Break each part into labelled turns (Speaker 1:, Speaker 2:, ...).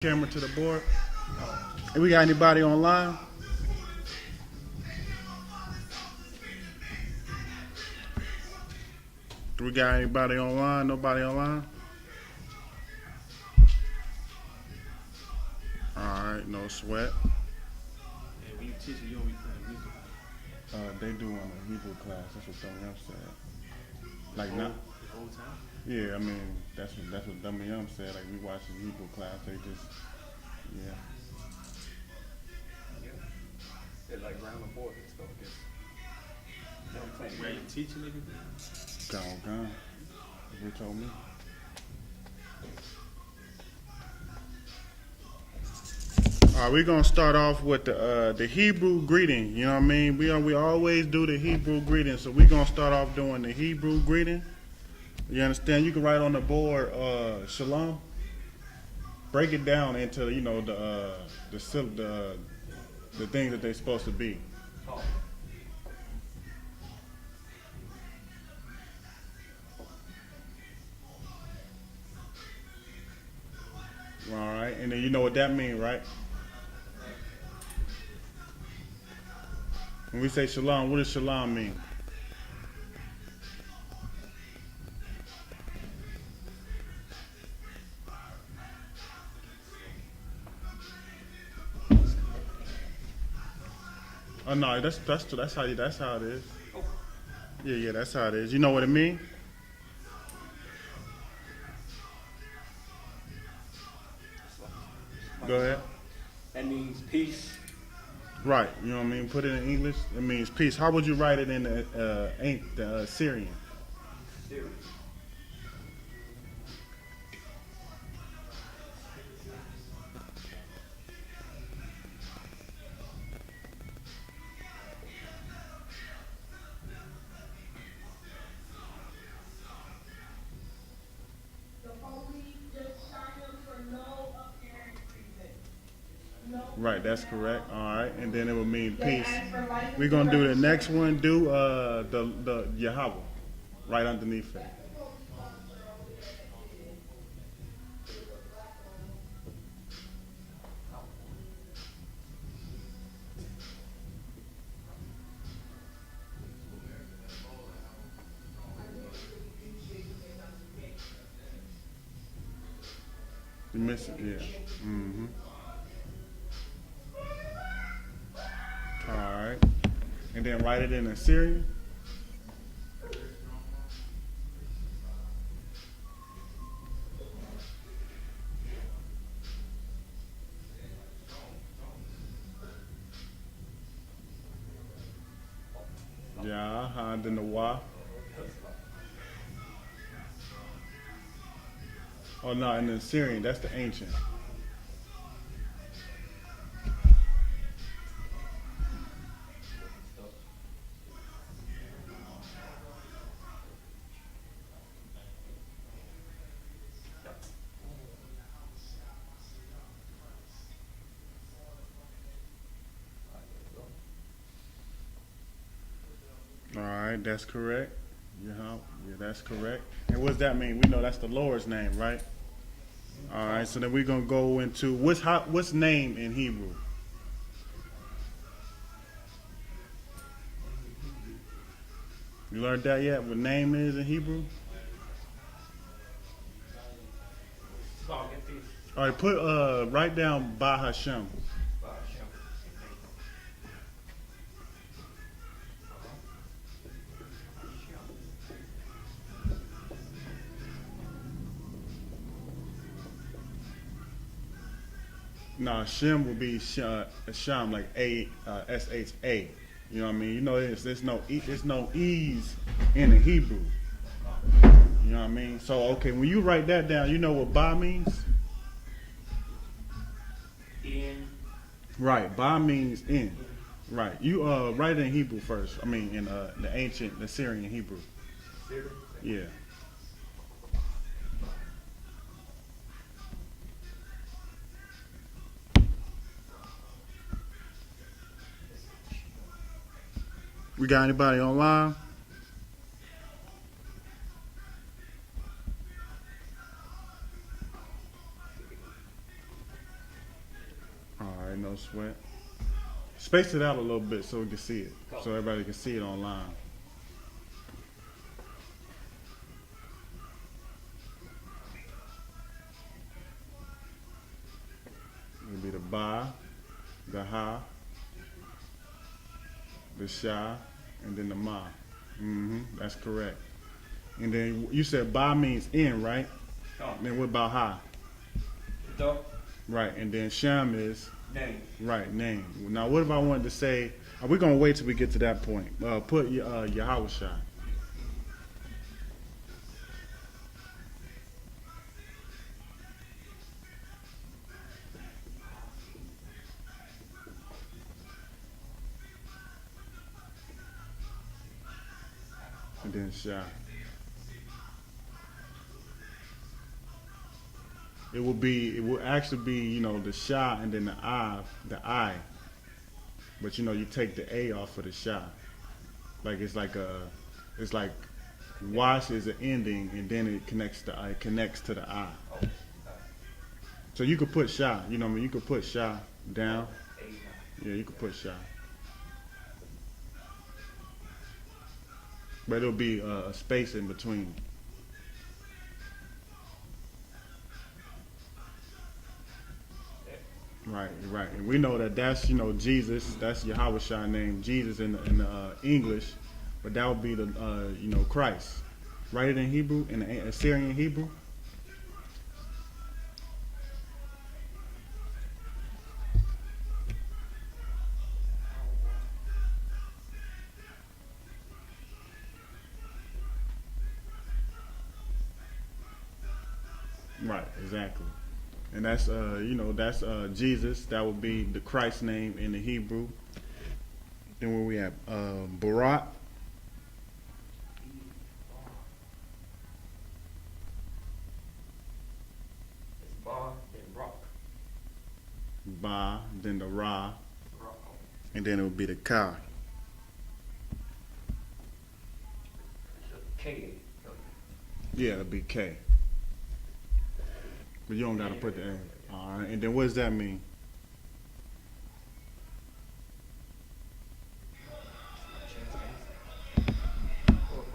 Speaker 1: Camera to the board. And we got anybody online? Do we got anybody online? Nobody online? Alright, no sweat.
Speaker 2: Hey, when you teaching, you don't be playing music.
Speaker 1: They do on a Hebrew class. That's what Dummy said. Like not.
Speaker 2: The whole time?
Speaker 1: Yeah, I mean that's what Dummy said. Like we watching Hebrew class, they just
Speaker 2: Yeah. They're like round the board and stuff. I guess. Where you teaching everything?
Speaker 1: gone. You told me. Alright, we're gonna start off with the Hebrew greeting. You know what I mean? We always do the Hebrew greeting, so we're gonna start off doing the Hebrew greeting. You understand? You can write on the board Shalom. Break it down into the things that they're supposed to be. All right, and then you know what that means, right? When we say shalom, what does shalom mean? Oh no, that's how it is. Yeah, that's how it is. You know what it means? Go ahead.
Speaker 2: That means peace.
Speaker 1: Right. You know what I mean? Put it in English. It means peace. How would you write it in the Syrian?
Speaker 2: Syrian.
Speaker 1: Right, that's correct. All right, and then it would mean peace. We're gonna do the next one. Do the Yahweh right underneath it. You miss it, yeah. Mm-hmm. All right, and then write it in Assyrian. Yeah, and then the Wa. Oh no, in the Assyrian, that's the ancient. All right, that's correct. Yeah, that's correct. And what does that mean? We know that's the Lord's name, right? All right, so then we're gonna go into what's name in Hebrew? You learned that yet? What name is in Hebrew? All right, write down Ba Hashem. No, Shem would be Sham, like SHA. You know what I mean? You know, there's no E's in the Hebrew. You know what I mean? So, okay, when you write that down, you know what Ba means?
Speaker 2: In.
Speaker 1: Right, Ba means in. Right. You write it in Hebrew first. I mean, in the Syrian Hebrew.
Speaker 2: Syrian?
Speaker 1: Yeah. We got anybody online? All right, no sweat. Space it out a little bit so we can see it, so everybody can see it online. It'll be the ba, the ha, the sha, and then the ma. That's correct. And then you said ba means in, right?
Speaker 2: Oh.
Speaker 1: Then what about ha?
Speaker 2: The
Speaker 1: Right, and then sham is
Speaker 2: name.
Speaker 1: right, name. Now, what if I wanted to say? We're gonna wait till we get to that point. Put Yahweh Shai. And then Shai. It will actually be, the Shah and then the I. But you take the A off of the Shah. Like it's like wash is an ending and then it connects to the I. So you could put Shah, you could put Shah down. Yeah, you could put Shah. But it'll be a space in between. Right. And we know that's, Jesus, that's Yahweh Shai name, Jesus in the English, but that would be the, Christ. Write it in Hebrew, in the Assyrian Hebrew. Right, exactly. And that's, that's Jesus. That would be the Christ name in the Hebrew. Then where we at? Barak.
Speaker 2: It's bar, then rock.
Speaker 1: Ba, then the Ra,
Speaker 2: Rock.
Speaker 1: and then it would be the Ka.
Speaker 2: K.
Speaker 1: Yeah, it'd be K. But you don't gotta put the A. All right, and then what does that mean?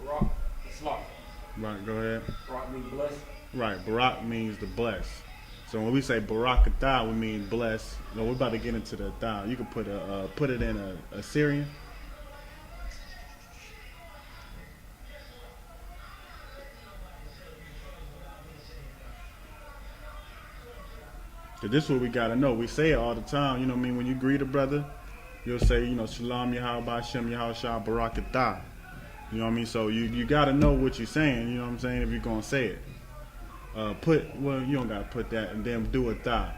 Speaker 2: Rock. Slot.
Speaker 1: Right, go ahead.
Speaker 2: Rock means blessed.
Speaker 1: Right, Barak means the bless. So when we say Barak Atah, we mean bless. We're about to get into the Atah. You can put it in a Syrian. Cause this is what we gotta know. We say it all the time. When you greet a brother, you'll say, Shalom Yahweh Shem Yahweh Shah Barak Atah. You know what I mean? So you gotta know what you're saying. You know what I'm saying? If you're gonna say it, you don't gotta put that, and then do a Atah,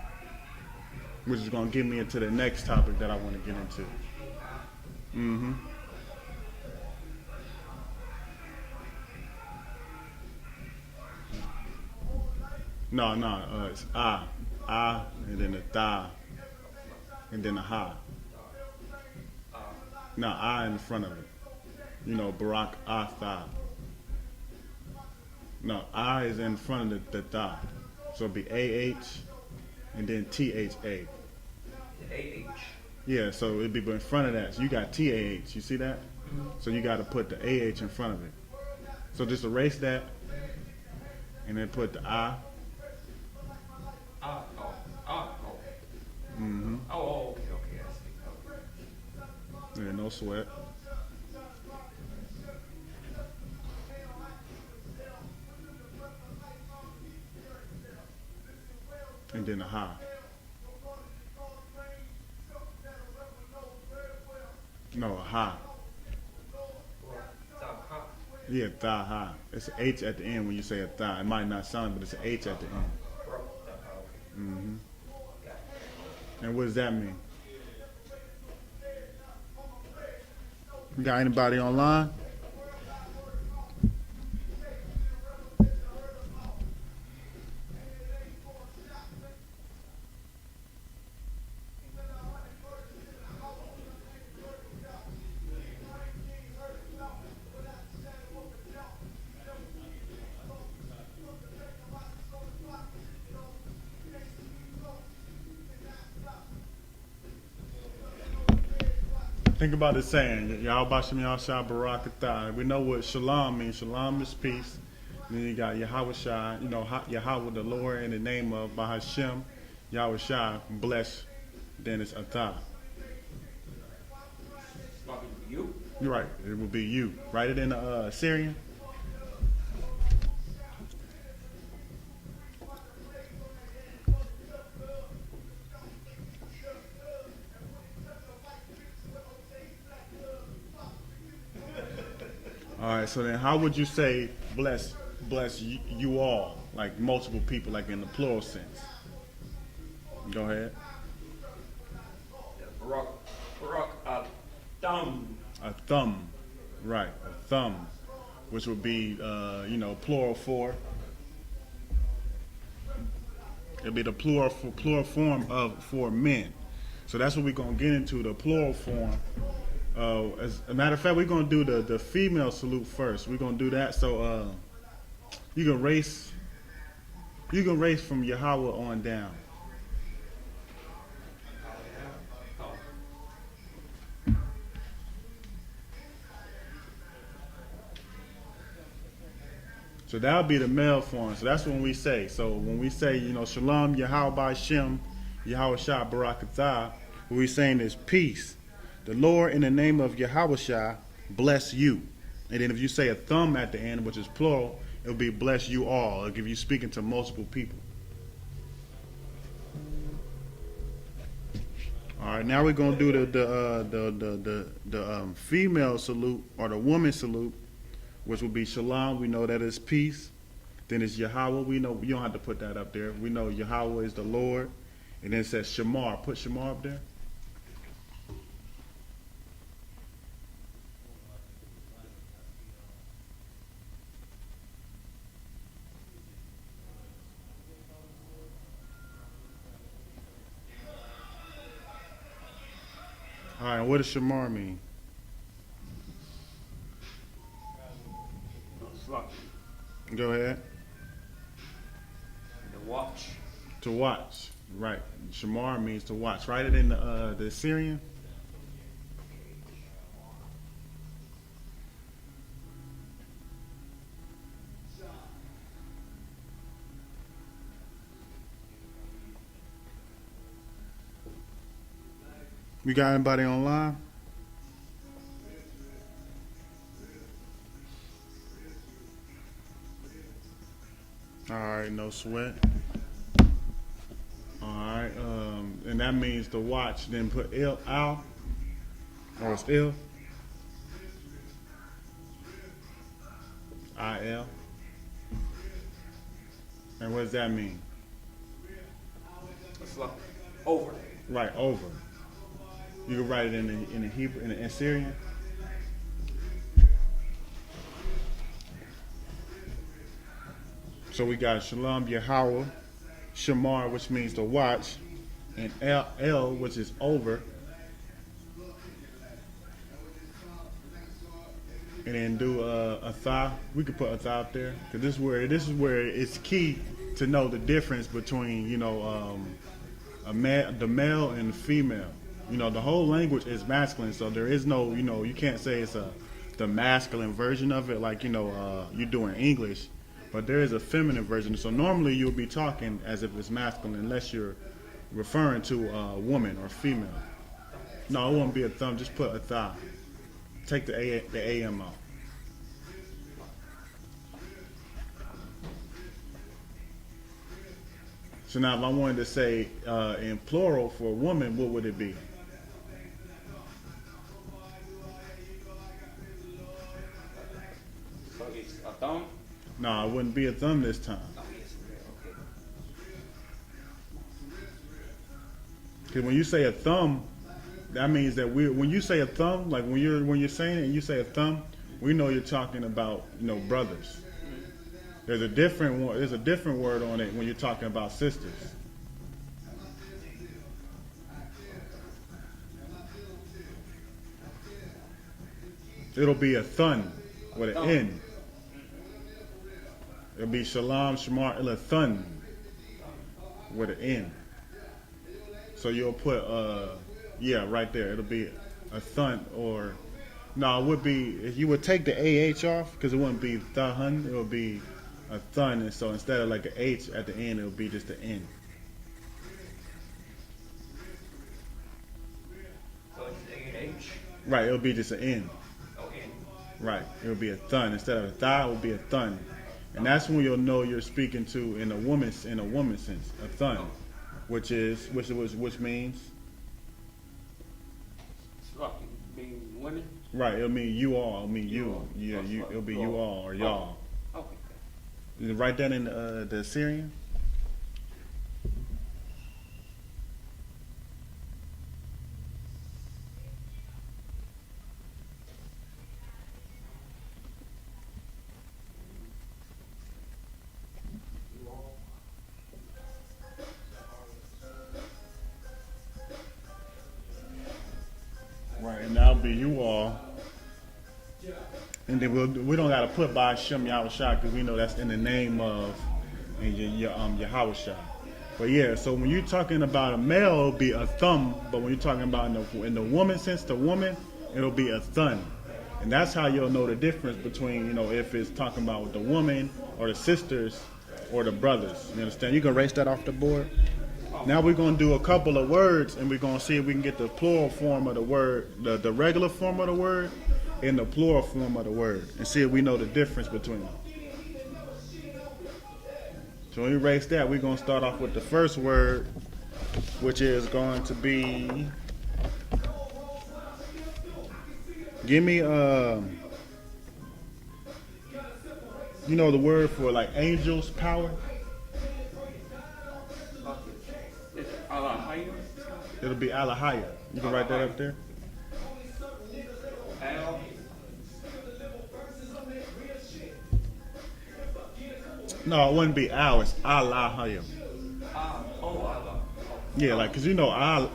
Speaker 1: which is gonna get me into the next topic that I want to get into. No, it's and then the ta, and then the ha. No, I in front of it. Barak Atha. No, I is in front of the ta. So it'll be AH and then THA.
Speaker 2: AH.
Speaker 1: Yeah, so it'd be in front of that. So you got TAH, you see that? So you got to put the AH in front of it. So just erase that and then put the I.
Speaker 2: Okay, I see.
Speaker 1: Yeah, no sweat. And then the ha. No, a ha. Yeah, tha ha. It's an H at the end when you say a tha. It might not sound, but it's an H at the end. And what does that mean? You got anybody online? Think about the saying, Y'all Bashim Yahshua Barakatah. We know what shalom means. Shalom is peace. And then you got Yahweh Shai, Yahweh the Lord in the name of Bahashem. Yahweh Shai, bless. Then it's Atah.
Speaker 2: You?
Speaker 1: You're right. It will be you. Write it in the Syrian. All right, so then how would you say bless you all, like multiple people, like in the plural sense? Go ahead.
Speaker 2: Barak Adam.
Speaker 1: A thumb, right, a thumb, which would be, plural for. It'd be the plural form for men. So that's what we're going to get into, the plural form. As a matter of fact, we're going to do the female salute first. We're going to do that. So you can race from Yahweh on down. So that'll be the male form. So that's when we say. So when we say, Shalom, Yahweh Ba'Shem, Yahweh Shah Barakatah, what we're saying is peace. The Lord in the name of Yahweh Shah bless you. And then if you say a thumb at the end, which is plural, it'll be bless you all. It'll give you speaking to multiple people. All right, now we're gonna do the female salute or the woman salute, which will be shalom. We know that is peace. Then it's Yahweh. We know you don't have to put that up there. We know Yahweh is the Lord. And then it says Shamar. Put Shamar up there. All right, what does Shamar mean? Go ahead.
Speaker 2: The watch.
Speaker 1: To watch, right. Shamar means to watch. Write it in the Syrian. We got anybody online? All right, no sweat. All right, and that means to watch. Then put al, or it's il. I-L. And what does that mean?
Speaker 2: It's like over.
Speaker 1: Right, over. You can write it in the Hebrew, in the Syrian. So we got Shalom Yahweh, Shamar, which means to watch, and El, which is over. And then do Athah. We could put Athah up there, because this is where it's key to know the difference between the male and the female. The whole language is masculine, so there is no you can't say it's the masculine version of it like you do in English. But there is a feminine version. So normally you'll be talking as if it's masculine unless you're referring to a woman or female. No, it won't be a thumb. Just put a thigh. Take the AM out. So now if I wanted to say in plural for a woman, what would it be?
Speaker 2: So it's a thumb.
Speaker 1: No, it wouldn't be a thumb this time. Because when you say a thumb, that means that when you say a thumb, like when you're saying it and you say a thumb, we know you're talking about brothers. There's a different word on it when you're talking about sisters. It'll be a thun with an N. It'll be Shalom, Shamar, Ila Thun with an N. So you'll put, right there. It'll be a thun, or no, it would be if you would take the AH off because it wouldn't be thun, it would be a thun, and so instead of like an H at the end, it would be just an N.
Speaker 2: So it's A-H.
Speaker 1: Right, it would be just an N.
Speaker 2: Oh, N.
Speaker 1: Right, it would be a thun instead of a thigh. It would be a thun, and that's when you'll know you're speaking to in a woman sense, a thun, which means
Speaker 2: Fucking being women.
Speaker 1: right. It'll mean you all. It'll mean you.
Speaker 2: all.
Speaker 1: Yeah,
Speaker 2: That's
Speaker 1: you.
Speaker 2: right.
Speaker 1: It'll be
Speaker 2: You
Speaker 1: you
Speaker 2: all.
Speaker 1: all or y'all.
Speaker 2: Okay.
Speaker 1: You write that in the Assyrian. Right, and that'll be you all. And then we don't gotta put by Shem Yahushua because we know that's in the name of and your Yahushua. But yeah, so when you're talking about a male, it'll be a thumb. But when you're talking about in the woman sense, the woman, it'll be a thun. And that's how you'll know the difference between, if it's talking about the woman or the sisters or the brothers. You understand? You can erase that off the board. Now we're going to do a couple of words, and we're going to see if we can get the plural form of the word, the regular form of the word, and the plural form of the word, and see if we know the difference between them. So when we erase that, we're going to start off with the first word, which is going to be, give me, the word for like angels, power.
Speaker 2: It's Alahaya.
Speaker 1: It'll be Alahaya. You can write that up there.
Speaker 2: Al.
Speaker 1: No, it wouldn't be Al. It's Alahaya.
Speaker 2: Allah.
Speaker 1: Yeah, like, because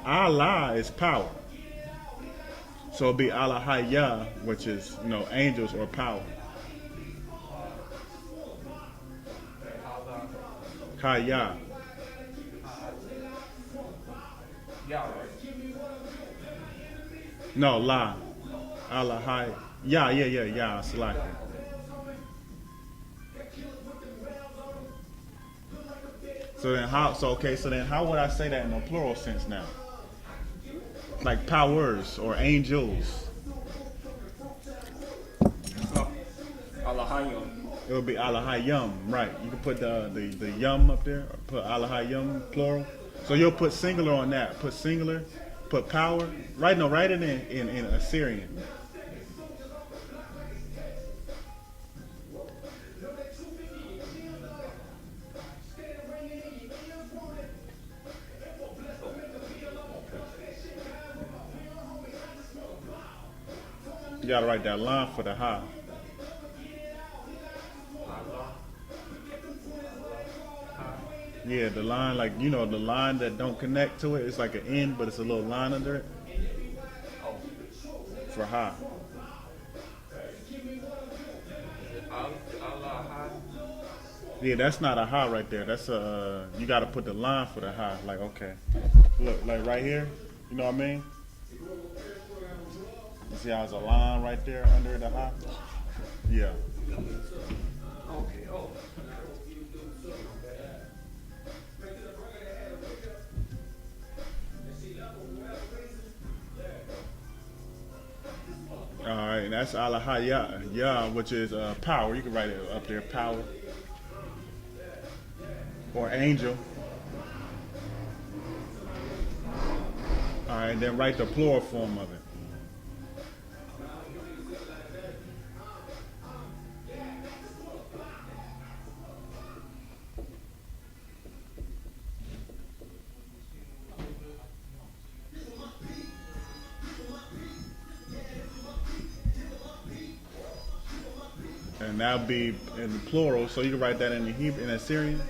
Speaker 1: Allah is power. So it'll be Alahaya, which is, angels or power. Haya.
Speaker 2: Yahweh.
Speaker 1: No, La. Alahaya. Yeah. Salaki. So then how would I say that in a plural sense now? Like powers or angels.
Speaker 2: Alahayim.
Speaker 1: It would be Alahayim, right. You can put the yum up there, or put Alahayim plural. So you'll put singular on that. Put singular, put power. Write it in Assyrian. You gotta write that line for the ha. Yeah, the line, like, the line that don't connect to it, it's like an N, but it's a little line under it. For ha. Yeah, that's not a ha right there. That's you gotta put the line for the ha. Like, okay. Look, like right here, you know what I mean? You see how there's a line right there under the ha? Yeah.
Speaker 2: Okay. Oh.
Speaker 1: All right, and that's Alahaya, which is power. You can write it up there, power. Or angel. All right, and then write the plural form of it. And that'll be in the plural, so you can write that in the Hebrew, in Assyrian.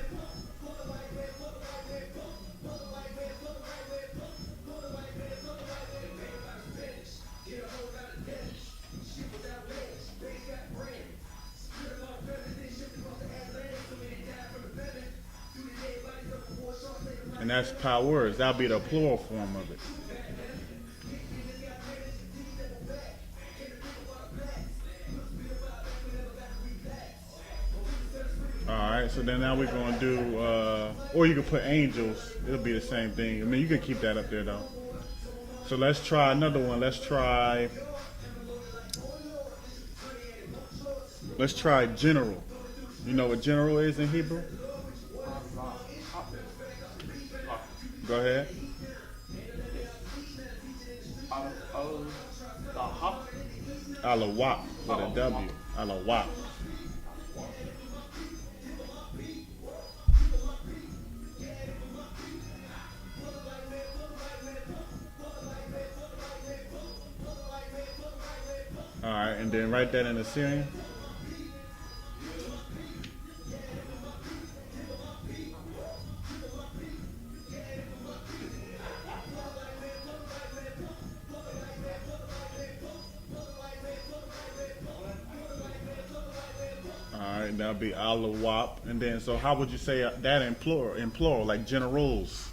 Speaker 1: And that's powers. That'll be the plural form of it. Alright, so then now we're gonna do or you can put angels, it'll be the same thing. I mean you can keep that up there though. So let's try another one. Let's try general. You know what general is in Hebrew? Go ahead. Alawap with a W. Alawap. Alright, and then write that in Assyrian. Alright, that'll be Alawap. And then, so how would you say that in plural, like generals?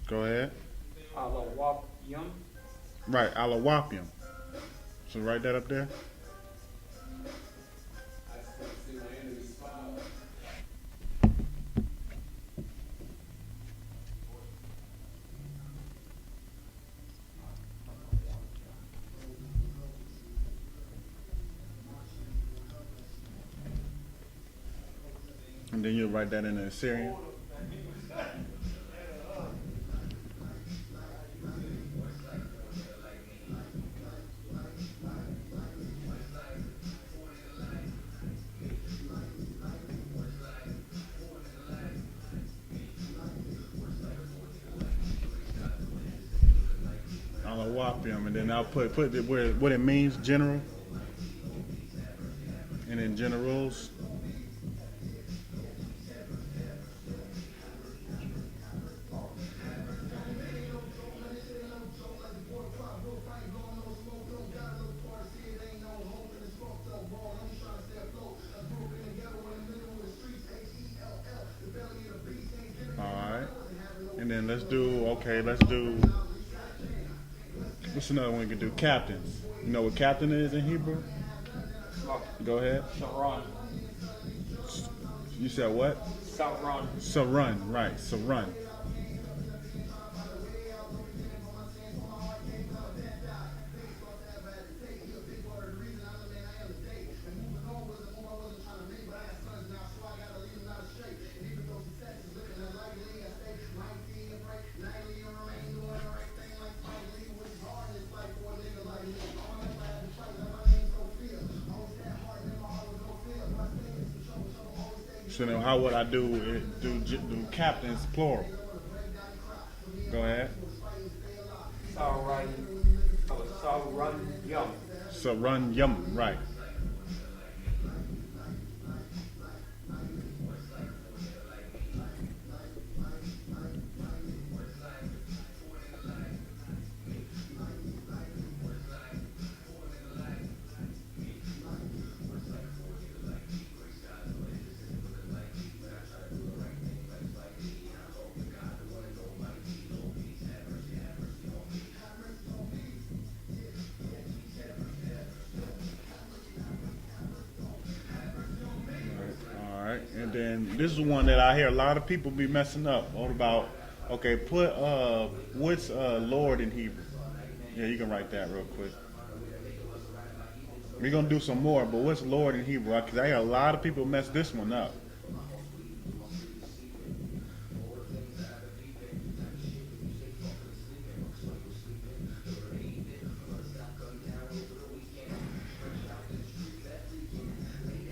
Speaker 1: Go ahead.
Speaker 2: Alawapyum.
Speaker 1: Right, Alawapium. So write that up there. And then you'll write that in the Assyrian. Alawapium, and then I'll put it where what it means, general, and then generals. Alright. And then let's do what's another one we can do? Captains. You know what captain is in Hebrew? Go ahead.
Speaker 2: Saran.
Speaker 1: You said what?
Speaker 2: Saran.
Speaker 1: Sarun, right, Sarun. So then how would I do captains plural? Go ahead.
Speaker 2: Saranyum.
Speaker 1: Sarun yum, right. And then this is one that I hear a lot of people be messing up. What about, okay, put what's Lord in Hebrew? Yeah, you can write that real quick. We're gonna do some more, but what's Lord in Hebrew? Because I hear a lot of people mess this one up.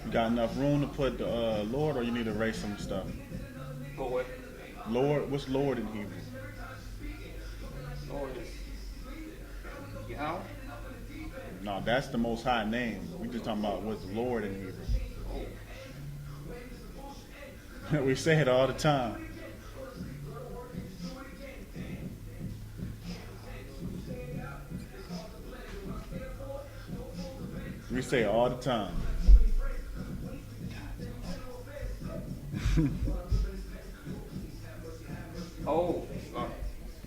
Speaker 1: You got enough room to put the Lord, or you need to erase some stuff?
Speaker 2: Lord.
Speaker 1: Lord, what's Lord in Hebrew?
Speaker 2: Lord is Yahanna.
Speaker 1: No, that's the Most High name. We just talking about what's Lord in Hebrew. We say it all the time. We say it all the time.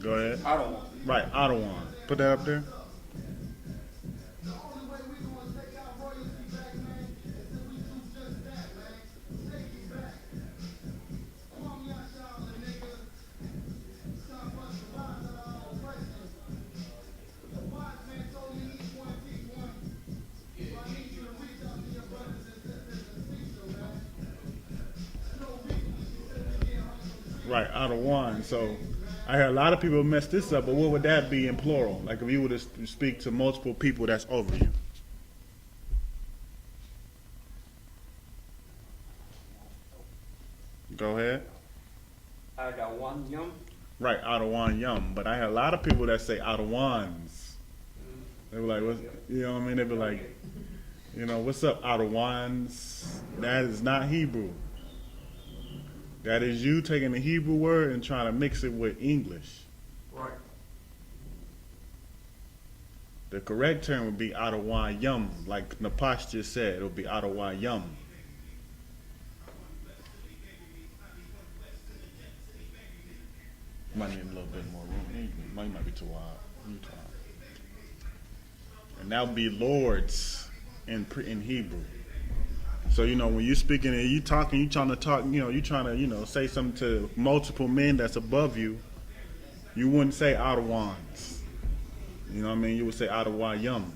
Speaker 1: Go ahead.
Speaker 2: Ottawa.
Speaker 1: Right, Ottawa. Put that up there. Right, Atawan. So I hear a lot of people mess this up, but what would that be in plural? Like if you were to speak to multiple people that's over you. Go ahead.
Speaker 2: I got one yum.
Speaker 1: Right, Atawan Yum. But I hear a lot of people that say Atawans. They were like, what, you know what I mean? They be like, what's up, Atawans? That is not Hebrew. That is you taking the Hebrew word and trying to mix it with English.
Speaker 2: Right.
Speaker 1: The correct term would be Atawan Yum, like Napash just said. It would be Atawan Yum. Might need a little bit more room. Might be too wide. And that would be lords in Hebrew. So when you speaking and you talking, you trying to talk, you trying to say something to multiple men that's above you. You wouldn't say Otawans. You know what I mean? You would say Ottawa Yum.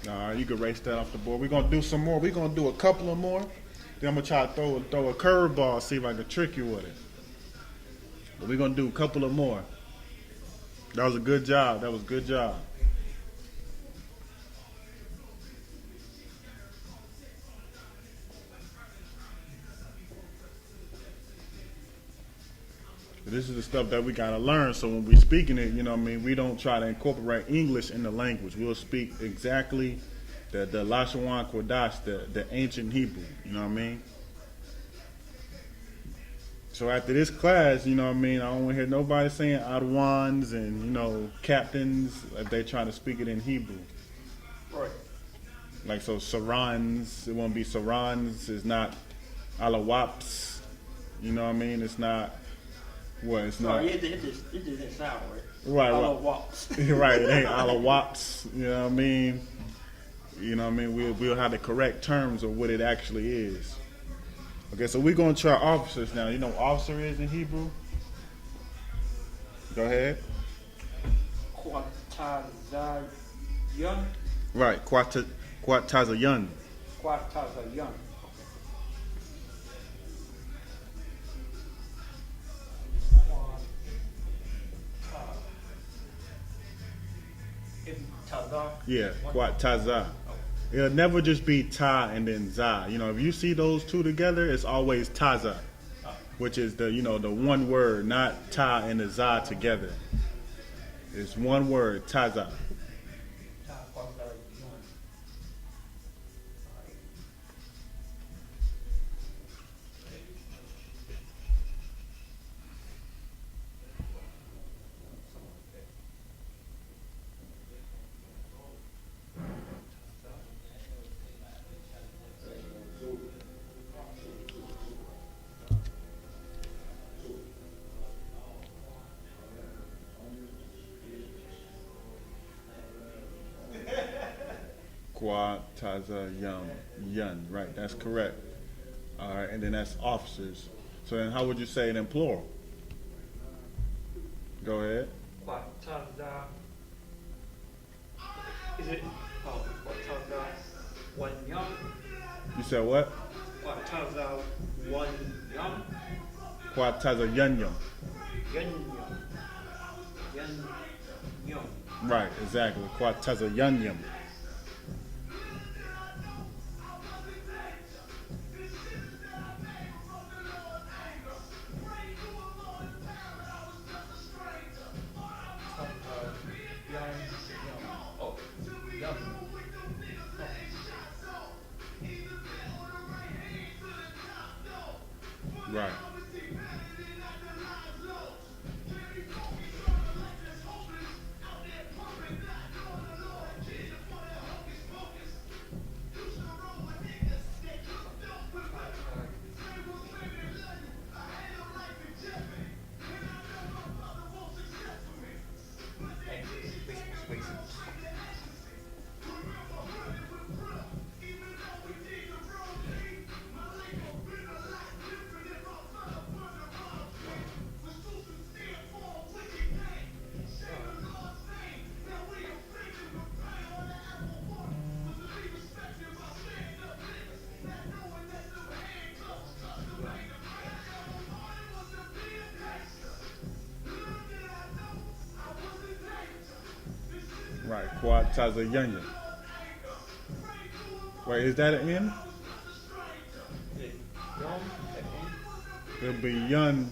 Speaker 1: All right, you can erase that off the board. We're gonna do some more. We're gonna do a couple of more. Then I'm gonna try to throw a curveball, see if I can trick you with it. But we're gonna do a couple of more. That was a good job. That was a good job. This is the stuff that we gotta learn. So when we speaking it, we don't try to incorporate English in the language. We'll speak exactly the Lashawan Qadash, the ancient Hebrew. You know what I mean? So after this class, I don't want to hear nobody saying Adwans and captains if they trying to speak it in Hebrew.
Speaker 2: Right.
Speaker 1: Like so, Sarans, it won't be Sarans. It's not Alawaps. You know what I mean? It's not. What? It's not.
Speaker 2: It just didn't sound
Speaker 1: Right.
Speaker 2: right. Alawaps.
Speaker 1: Right. It ain't Alawaps. You know what I mean? We'll have the correct terms of what it actually is. Okay, so we're going to try officers now. You know what officer is in Hebrew? Go ahead.
Speaker 2: Quatazayan.
Speaker 1: Right, Quatazayan.
Speaker 2: Quatazayan.
Speaker 1: Yeah, Quataza. It'll never just be Ta and then Za. If you see those two together, it's always Taza, which is the one word, not Ta and the Za together. It's one word, Taza. Yun, right? That's correct. All right, and then that's officers. So then, how would you say it in plural? Go ahead.
Speaker 2: Quataza. Is it? Quataza one yum.
Speaker 1: You said what?
Speaker 2: Quataza one yum.
Speaker 1: Quataza yun yum.
Speaker 2: Yum.
Speaker 1: Right, exactly. Quataza yun yum. Right. Right, Quataza. Wait, is that an N? It'll be Yun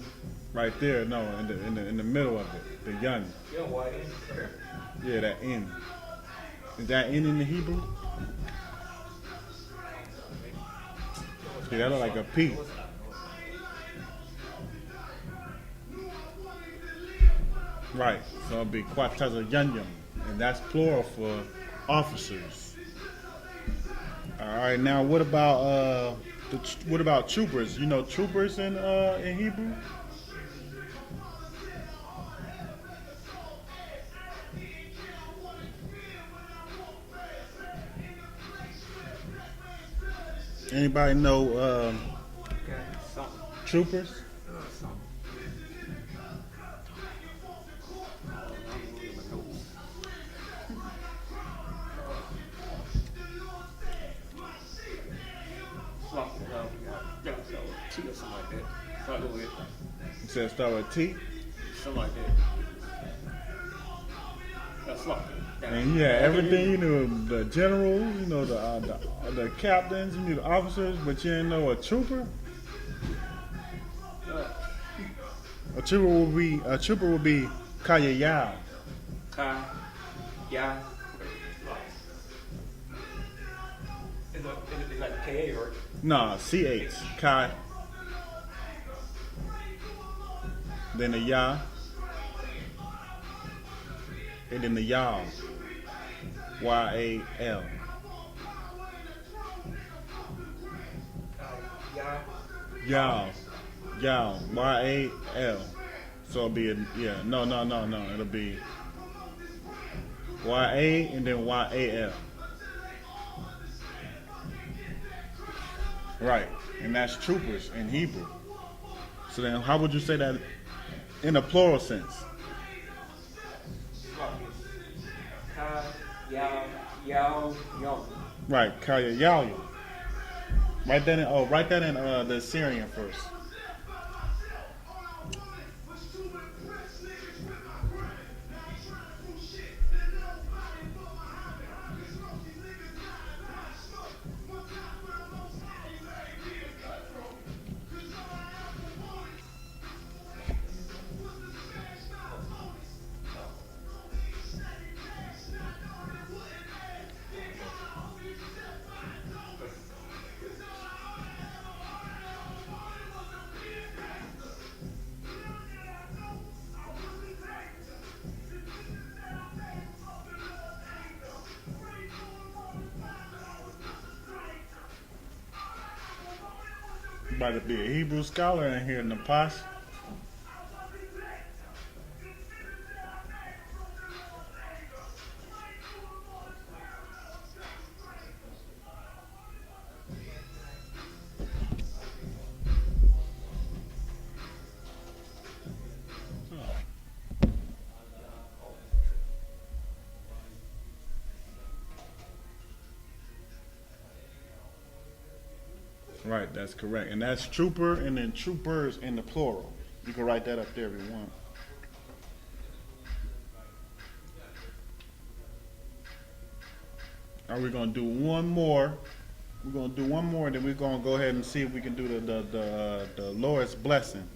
Speaker 1: right there. No, in the middle of it, the Yun. Yeah, that N. Is that N in the Hebrew? See, that look like a P. Right, so it'll be Quataza, and that's plural for officers. All right, now what about what about troopers? You know troopers in Hebrew? Anybody know troopers?
Speaker 2: T or something like that. Start with it.
Speaker 1: You said start with T?
Speaker 2: Something like that. That's like
Speaker 1: And yeah, everything you knew, the generals, you know, the captains, you knew the officers, but you didn't know a trooper. A trooper would be Kayayal.
Speaker 2: Ka, ya. It's like K or
Speaker 1: Nah, CH, Kai. Then the Ya. And then the Yal. YAL. Yal. Yal. YAL. So it'll be no. It'll be YA and then YAL. Right. And that's troopers in Hebrew. So then how would you say that in a plural sense?
Speaker 2: Ka, ya, yao, yom.
Speaker 1: Right, Kaya Yao. Write that in the Syrian first. About to be a Hebrew scholar in here in the Pas. Right, that's correct. And that's trooper and then troopers in the plural. You can write that up there if you want. Are we gonna do one more? We're gonna do one more, then we're gonna go ahead and see if we can do the Lord's blessing.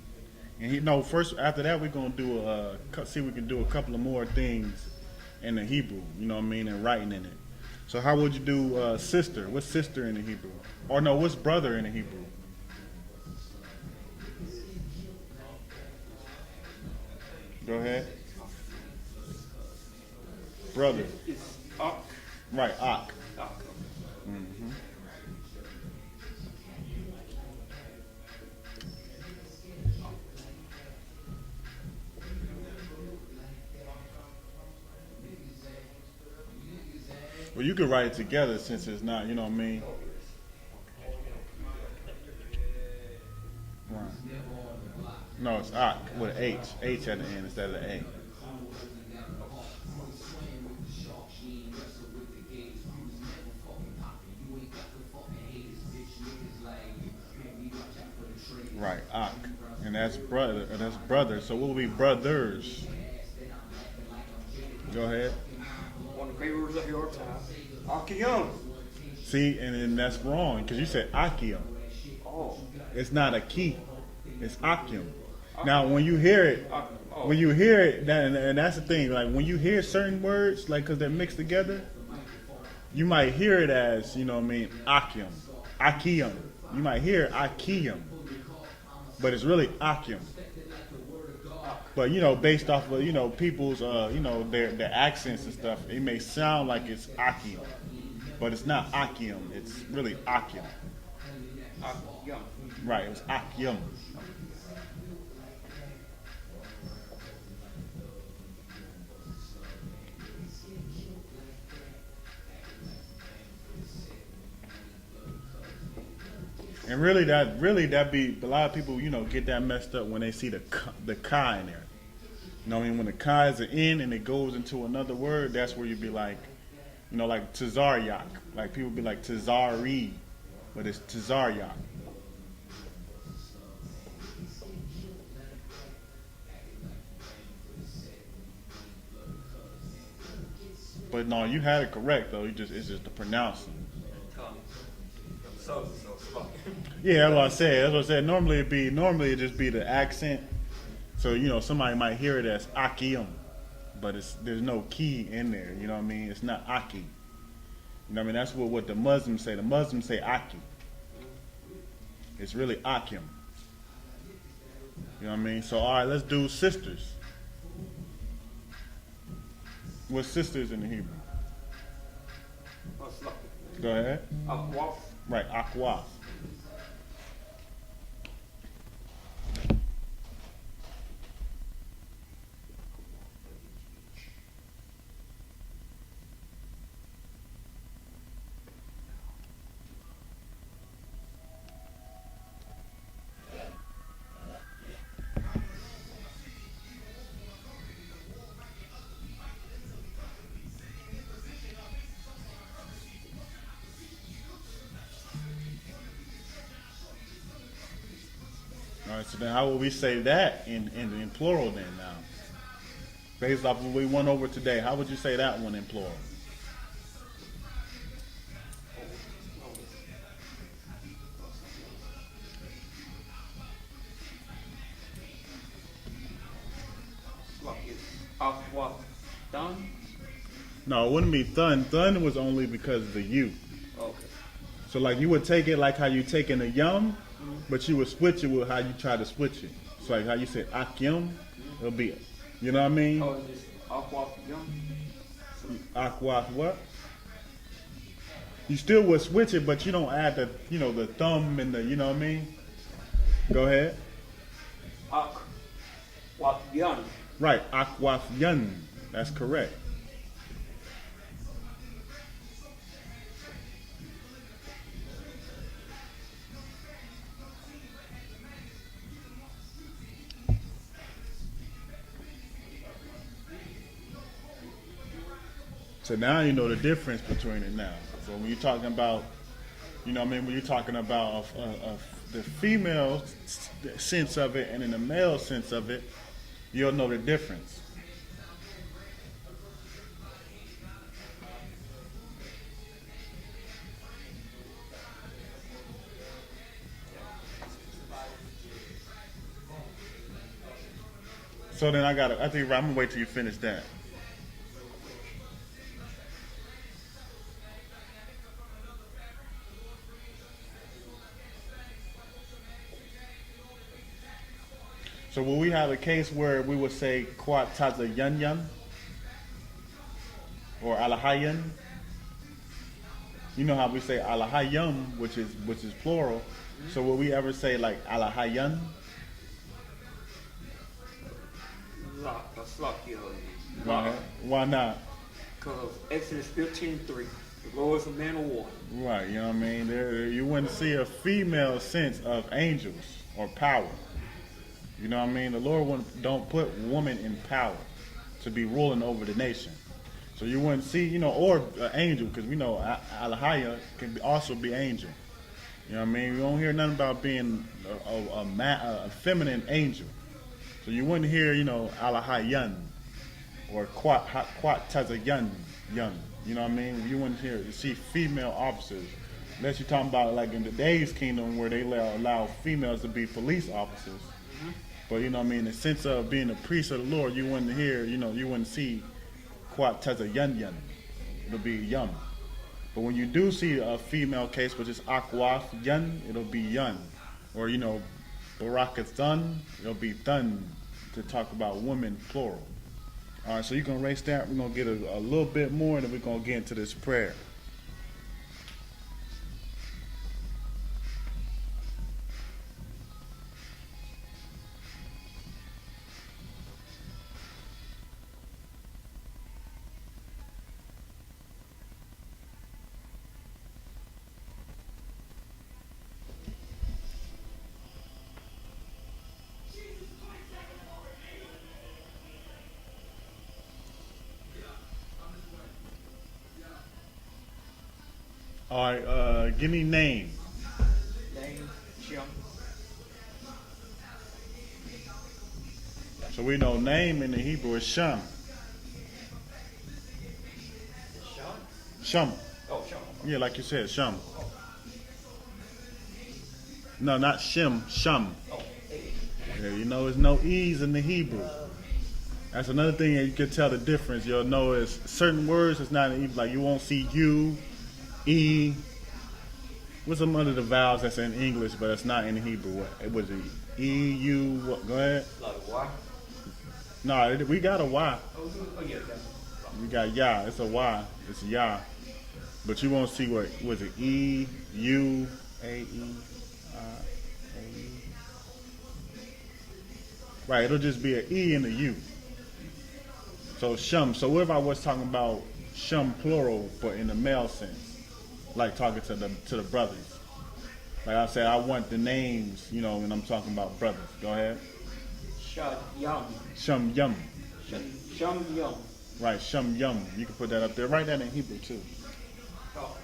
Speaker 1: And first after that we're gonna do see if we can do a couple of more things in the Hebrew. You know what I mean, and writing in it. So how would you do sister? What's sister in the Hebrew? Or no, what's brother in the Hebrew? Go ahead. Brother.
Speaker 2: It's Ak.
Speaker 1: Right, Ak.
Speaker 2: Ak.
Speaker 1: Mm-hmm. Well, you could write it together since it's not, you know what I mean? Right. No, it's Ak with H. H at the end instead of the A. Right, Ak. And that's brother. So what would be brothers? Go ahead.
Speaker 2: On the your time. Akiyam.
Speaker 1: See, and then that's wrong because you said Akim.
Speaker 2: Oh.
Speaker 1: It's not a key. It's Akim. Now, when you hear it,
Speaker 2: Oh.
Speaker 1: when you hear it, and that's the thing. Like when you hear certain words, like because they're mixed together, you might hear it as, you know what I mean, Akim, Akim. You might hear Akim, but it's really Akim. But you know, based off of people's their accents and stuff, it may sound like it's Akim, but it's not Akim. It's really Akim.
Speaker 2: Akiyam.
Speaker 1: Right? It was Akim. And really, that be a lot of people, get that messed up when they see the ka in there. You know what I mean? When the ka is an in and it goes into another word, that's where you be like, like Tazaryak. Like people be like Tazari, but it's Tazaryak. But no, you had it correct though. It's just the pronouncing.
Speaker 2: So.
Speaker 1: Yeah, that's what I said. That's what I said. Normally it just be the accent. So somebody might hear it as Akim, but there's no key in there. You know what I mean? It's not Aki. You know what I mean? That's what the Muslims say. The Muslims say Aki. It's really Akim. You know what I mean? So all right, let's do sisters. What's sisters in the Hebrew? Go ahead.
Speaker 2: Akwaf.
Speaker 1: Right, Akwaf. All right, so then how will we say that in plural then now? Based off of what we went over today, how would you say that one in plural?
Speaker 2: Akwaf. Done?
Speaker 1: No, it wouldn't be thun. Thun was only because of the U.
Speaker 2: Okay.
Speaker 1: So like you would take it like how you take in a yum, but you would switch it with how you try to switch it. So like how you said akyum, it'll be, you know what I mean?
Speaker 2: Oh, it's just Akwaf Yum.
Speaker 1: Akwaf what? You still would switch it, but you don't add the thumb and the, you know what I mean? Go ahead.
Speaker 2: Akwaf Yum.
Speaker 1: Right, akwaf yun. That's correct. So now you know the difference between it now. So when you're talking about, when you're talking about the female sense of it and in the male sense of it, you'll know the difference. So then I think I'm gonna wait till you finish that. So will we have a case where we would say Kwat Taza Yun Yun or Alahayan? You know how we say Alahayum, which is plural. So will we ever say like Alahayan?
Speaker 2: That's lucky.
Speaker 1: Why not?
Speaker 2: Because Exodus 15:3, the Lord is a man of war.
Speaker 1: Right, you know what I mean? You wouldn't see a female sense of angels or power. You know what I mean? The Lord don't put woman in power to be ruling over the nation. So you wouldn't see, or angel, because we know Alahaya can also be angel. You know what I mean? We don't hear nothing about being a feminine angel. So you wouldn't hear, Alahayan or Kwat Tazayan. You know what I mean? You wouldn't hear you see female officers. Unless you're talking about like in today's kingdom where they allow females to be police officers. But you know what I mean, in the sense of being a priest of the Lord, you wouldn't hear, you wouldn't see Quat Teza Yun Yun. It'll be Yum. But when you do see a female case, which is Akwaf Yun, it'll be Yun. Or, Barakat Thun, it'll be Thun to talk about women, plural. All right, so you can erase that. We're going to get a little bit more, and then we're going to get into this prayer. All right, give me name.
Speaker 2: Name, Shum.
Speaker 1: So we know name in the Hebrew is Sham.
Speaker 2: Shum?
Speaker 1: Sham.
Speaker 2: Oh, Shum.
Speaker 1: Yeah, like you said, Sham. No, not Shem, Sham.
Speaker 2: Oh, hey.
Speaker 1: Yeah, there's no E's in the Hebrew. That's another thing that you can tell the difference. You'll know is certain words it's not even like you won't see U, E. What's some other the vowels that's in English but it's not in Hebrew? What was it? E, U, what? Go ahead.
Speaker 2: Like what?
Speaker 1: No, we got a Y.
Speaker 2: Oh, yeah.
Speaker 1: We got Ya. It's a Y. It's Ya. But you won't see what was it? E, U, A, E, I, A, E. Right, it'll just be an E and a U. So Shum. So what if I was talking about Shum plural, but in the male sense? Like talking to the brothers. Like I said, I want the names, when I'm talking about brothers. Go ahead.
Speaker 2: Shum Yum.
Speaker 1: Shum Yum.
Speaker 2: Shum Yum.
Speaker 1: Right, Shum Yum. You can put that up there. Write that in Hebrew too.
Speaker 2: Oh.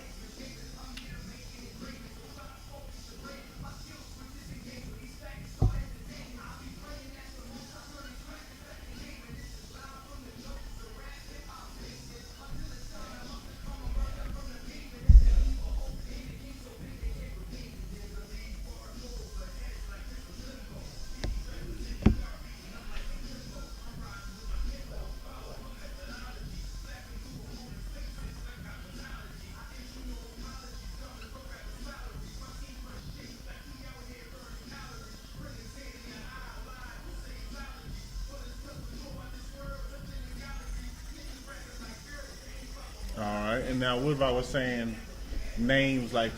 Speaker 1: All right. And now, what if I was saying names like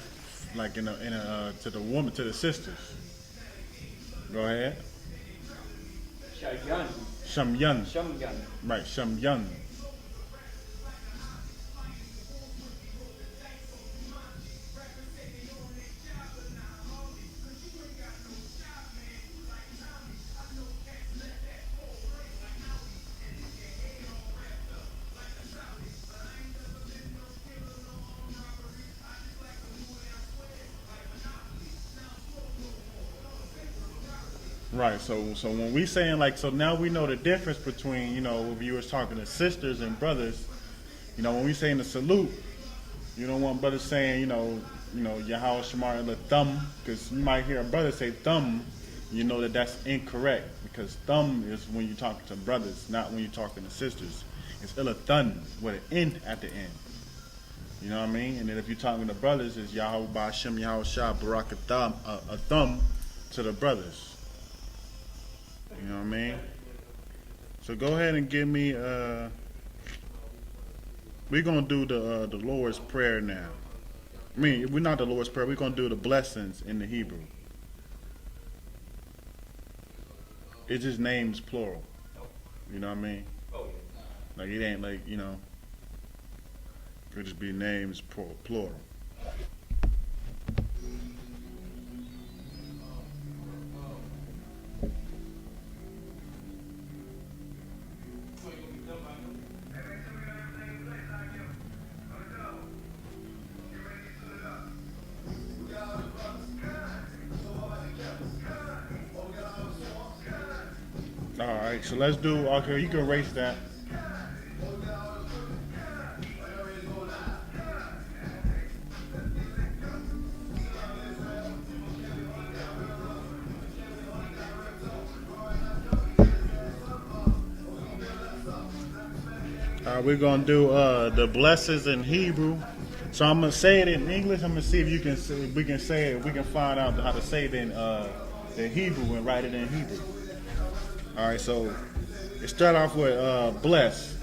Speaker 1: to the woman, to the sisters? Go ahead.
Speaker 2: Shayan.
Speaker 1: Shum Yun.
Speaker 2: Shum Yum.
Speaker 1: Right, Shum Yun. Right. So when we saying so now we know the difference between if you was talking to sisters and brothers. When we saying the salute, you don't want brothers saying Yahweh Shemar the thumb, because you might hear a brother say thumb. You know that's incorrect, because thumb is when you're talking to brothers, not when you're talking to sisters. It's thun with an N at the end. You know what I mean? And then if you're talking to brothers, it's Yahweh Ba'Shem Yahweh Shah Barak a thumb to the brothers. You know what I mean? So go ahead and give me. We're gonna do the Lord's Prayer now. I mean, we're not the Lord's Prayer. We're gonna do the blessings in the Hebrew. It just names plural. You know what I mean?
Speaker 2: Oh, yeah.
Speaker 1: Like it ain't It just be names plural. All right, so let's do. Okay, you can erase that. We're gonna do the blessings in Hebrew. So I'm gonna say it in English. I'm gonna see if you can we can say it. We can find out how to say it in Hebrew and write it in Hebrew. All right. So it start off with bless.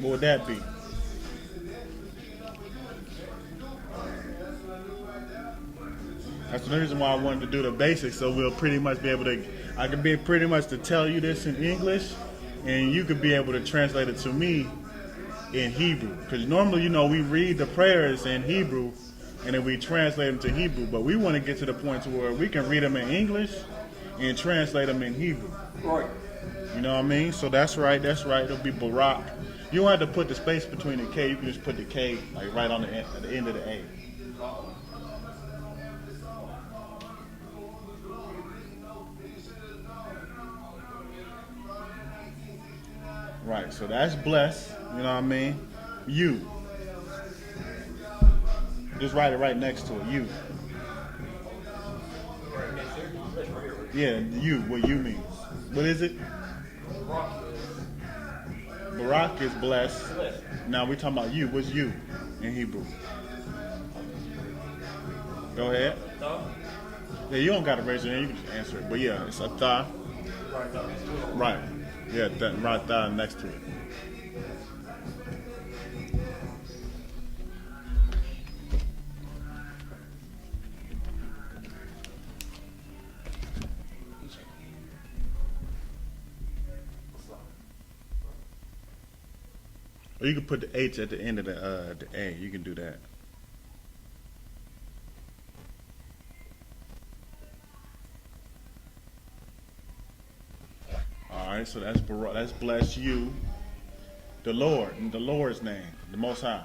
Speaker 1: What would that be? That's the reason why I wanted to do the basics, so we'll pretty much be able to. I could be pretty much to tell you this in English, and you could be able to translate it to me in Hebrew. Because normally, you know, we read the prayers in Hebrew, and then we translate them to Hebrew. But we want to get to the point to where we can read them in English and translate them in Hebrew.
Speaker 2: Right.
Speaker 1: You know what I mean? So that's right. That's right. It'll be Barak. You don't have to put the space between the K. You can just put the K like right on at the end of the A. Right, so that's blessed, you know what I mean? You. Just write it right next to it, you. Yeah, you, what you means. What is it? Barak is blessed. Now we're talking about you. What's you in Hebrew? Go ahead. Yeah, you don't got to raise your hand, you can just answer it. But yeah, it's Atah. Right. Yeah, that right there next to it. Or you can put the H at the end of the A. You can do that. All right, so that's bless you, the Lord, in the Lord's name, the Most High.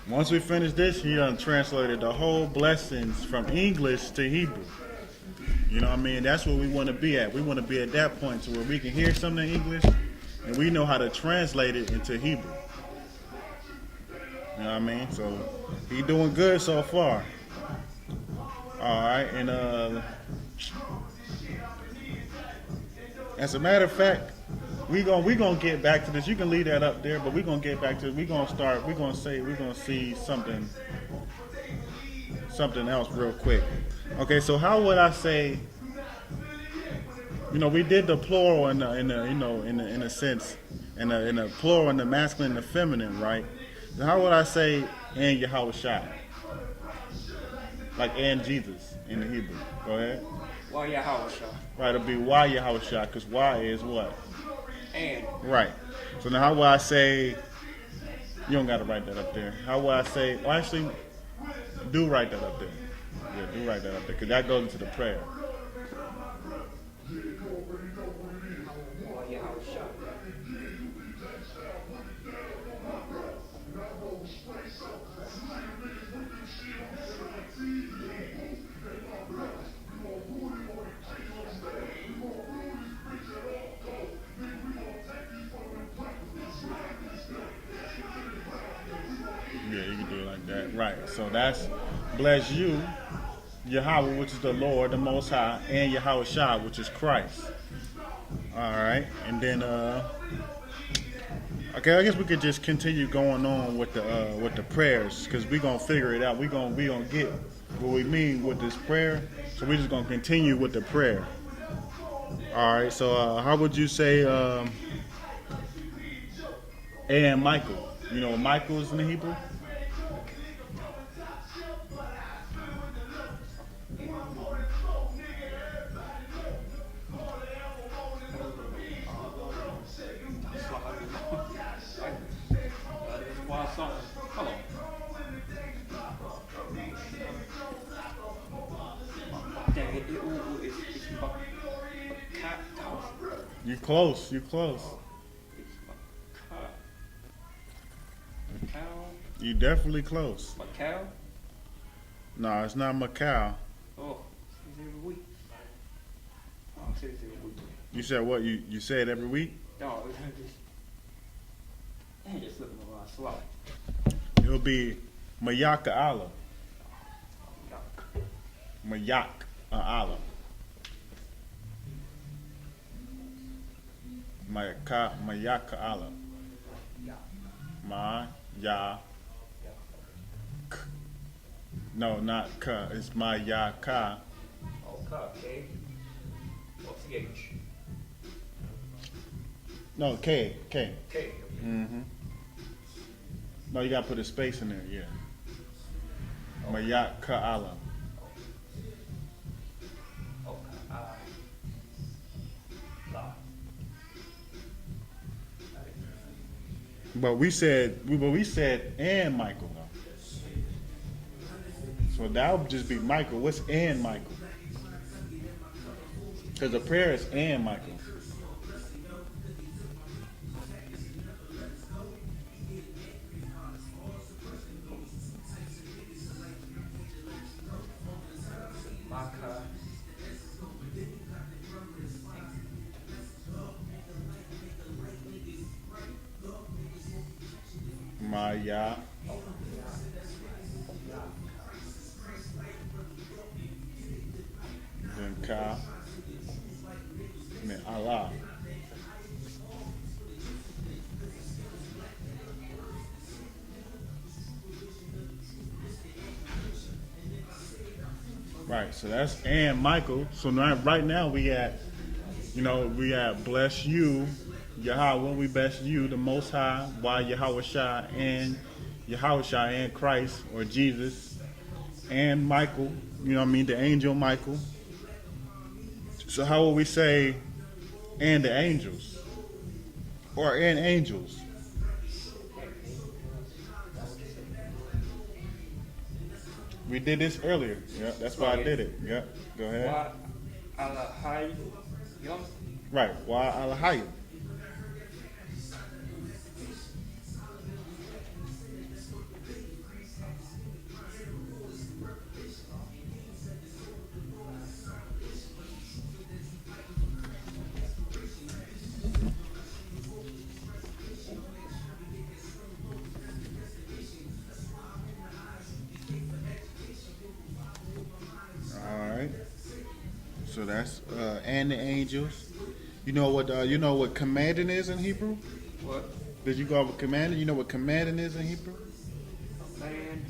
Speaker 1: Once we finish this, he done translated the whole blessings from English to Hebrew. You know what I mean? That's where we want to be at. We want to be at that point to where we can hear something in English and we know how to translate it into Hebrew. You know what I mean? So he doing good so far. All right, and as a matter of fact, we gonna get back to this. You can leave that up there, but we're gonna get back to it. We're gonna see something else real quick. Okay, so how would I say? You know, we did the plural in a sense, in a plural in the masculine and the feminine, right? So how would I say and Yahawashi? Like and Jesus in the Hebrew. Go ahead.
Speaker 2: Why Yahawashi?
Speaker 1: Right, it'll be why Yahawashi, because why is what?
Speaker 2: And.
Speaker 1: Right. So now how would I say, you don't got to write that up there. How would I say, well actually, do write that up there. Yeah, do write that up there, because that goes into the prayer.
Speaker 2: Why Yahawashi?
Speaker 1: Yeah, you can do it like that. Right. So that's bless you, Yahweh, which is the Lord, the Most High, and Yahawashi, which is Christ. All right. And then, okay, I guess we could just continue going on with the prayers, because we're gonna figure it out. We gonna get what we mean with this prayer. So we're just gonna continue with the prayer. All right. So how would you say and Michael? You know what Michael is in the Hebrew?
Speaker 2: Hold on. Dang it, it's
Speaker 1: You close. You close.
Speaker 2: Macau.
Speaker 1: You definitely close.
Speaker 2: Macau?
Speaker 1: No, it's not Macau.
Speaker 2: Oh, it's every week. Oh, it's every week.
Speaker 1: You said what? You say it every week?
Speaker 2: No, it's just slipping around slow.
Speaker 1: It'll be Mayaka Allah. Mayak Allah. Mayaka Allah. Ma ya. No, not ka. It's Mayaka.
Speaker 2: Oh, K. Or TH.
Speaker 1: No, K.
Speaker 2: K.
Speaker 1: Mm-hmm. No, you gotta put a space in there. Yeah. Mayaka Allah.
Speaker 2: Oh, La.
Speaker 1: But we said and Michael though. So that would just be Michael. What's and Michael? Because the prayer is and Michael.
Speaker 2: Maka.
Speaker 1: Maya. Then Ka. And then Allah. Right, so that's and Michael. So now, right now we at, we at bless you, Yahweh, we bless you, the Most High, why Yahweh and Christ or Jesus, and Michael, the angel Michael. So how will we say and the angels? Or and angels? We did this earlier. Yeah, that's why I did it. Yeah, go ahead.
Speaker 2: Wa Alahai.
Speaker 1: Right, why Alahayim? So that's and the angels. You know what commanding is in Hebrew?
Speaker 2: What?
Speaker 1: Did you go over commanding? You know what commanding is in Hebrew?
Speaker 2: Man.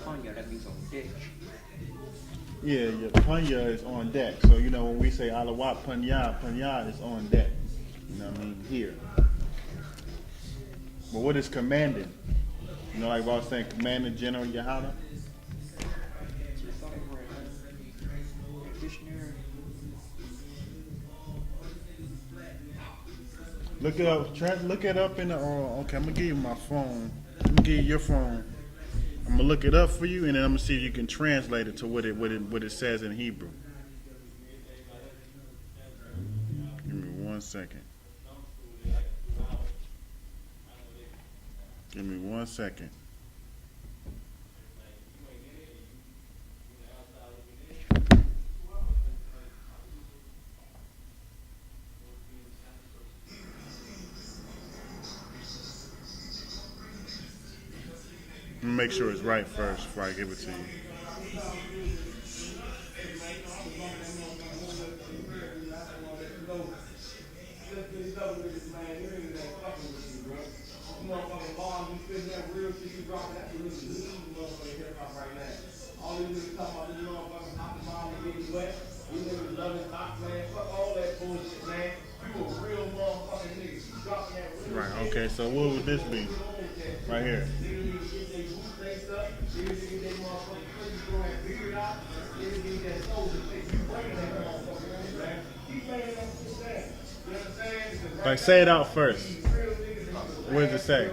Speaker 2: Yahanna, that means on deck.
Speaker 1: Yeah, punya is on deck. So when we say alawat punya is on deck. You know what I mean? Here. But what is commanding? Like what I was saying, commanding General Yahanna? Look it up. Look it up in the. Okay, I'm gonna give you my phone. I'm gonna give you your phone. I'm gonna look it up for you, and then I'm gonna see if you can translate it to what it says in Hebrew. Give me 1 second. Give me 1 second. I'm gonna make sure it's right first before I give it to you. Right, okay, so what would this be? Right here. Like, say it out first. What does it say?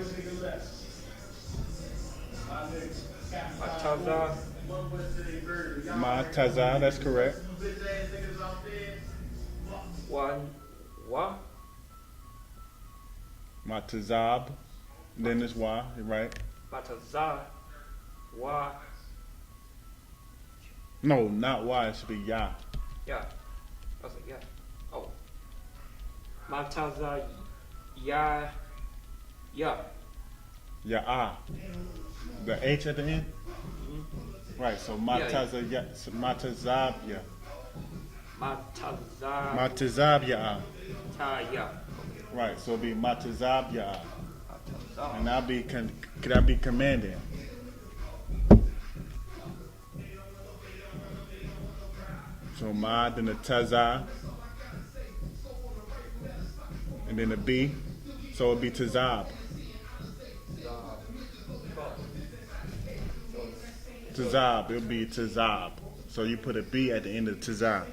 Speaker 1: Mataza, that's correct.
Speaker 2: Wa.
Speaker 1: Matazab. Then it's why, right?
Speaker 2: Matazah. Wa.
Speaker 1: No, not why. It should be Yah.
Speaker 2: Yeah. I was like, yeah. Oh. Matazah. Ya. Yeah.
Speaker 1: Ya'ah. The H at the end? Mm-hmm. Right, so Matazah, Matazab, yeah.
Speaker 2: Matazab.
Speaker 1: Matazab Ya'ah.
Speaker 2: Taya.
Speaker 1: Right, so it'll be Matazab Ya'ah.
Speaker 2: Matazab.
Speaker 1: And that'll be, could that be commanding? So Ma, then the Tazah, and then the B. So it'll be Tazab. Tazab, it'll be Tazab. So you put a B at the end of Tazab.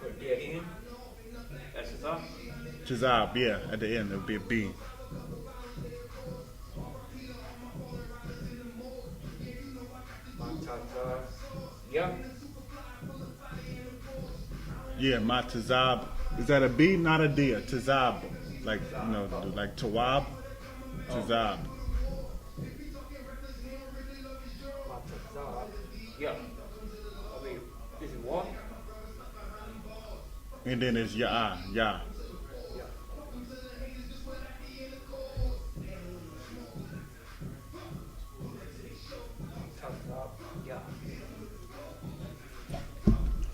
Speaker 2: Put B at the end. That's Tazab.
Speaker 1: Tazab, yeah, at the end, it'll be a B.
Speaker 2: Matazab. Yeah.
Speaker 1: Yeah, Ma Tazab. Is that a B? Not a D, a Tazab. Like, you know, like Tawab. Tazab.
Speaker 2: Matazab. Yeah. I mean, is it what?
Speaker 1: And then it's Ya'ah, Ya.
Speaker 2: Matazab. Yeah.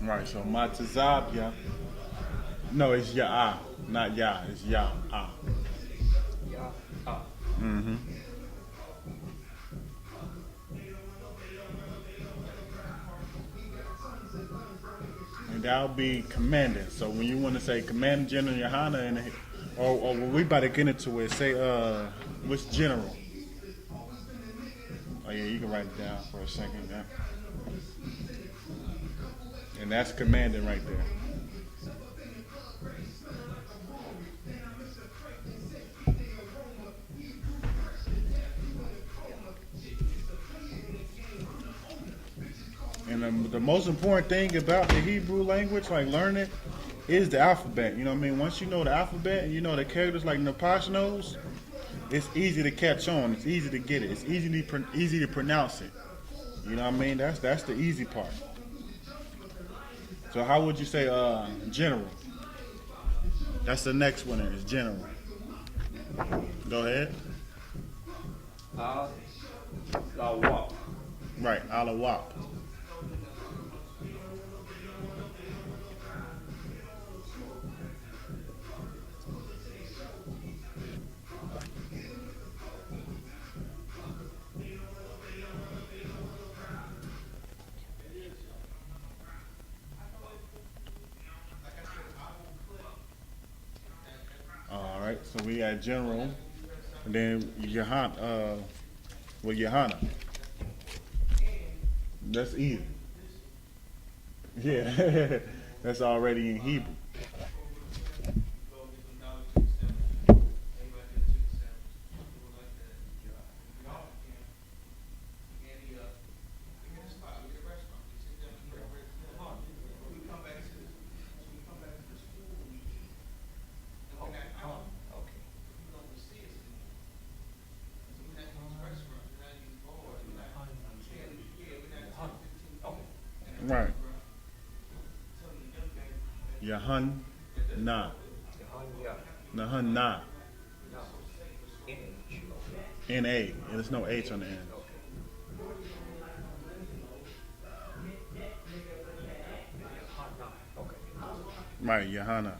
Speaker 1: Right, so Ma Tazab, Ya. No, it's Ya'ah, not Ya, it's Ya'ah.
Speaker 2: Yeah. Ah.
Speaker 1: Mm-hmm. And that'll be commanding. So when you want to say commanding General Yahanna, and or when we about to get into it, say which general? Oh yeah, you can write it down for a second. Yeah. And that's commanding right there. And the most important thing about the Hebrew language, like learning, is the alphabet. You know what I mean? Once you know the alphabet and you know the characters like Napash knows, it's easy to catch on. It's easy to get it. It's easy to pronounce it. You know what I mean? That's the easy part. So how would you say general? That's the next one is general. Go ahead.
Speaker 2: Lawak.
Speaker 1: Right, Alawap. All right, so we got general, and then Yahanna. Yahanna. That's easy. Yeah, that's already in Hebrew. Right. Yahanna.
Speaker 2: Yahanna.
Speaker 1: Yahanna.
Speaker 2: No.
Speaker 1: N-A. And there's no H on the end. Right, Yahanna.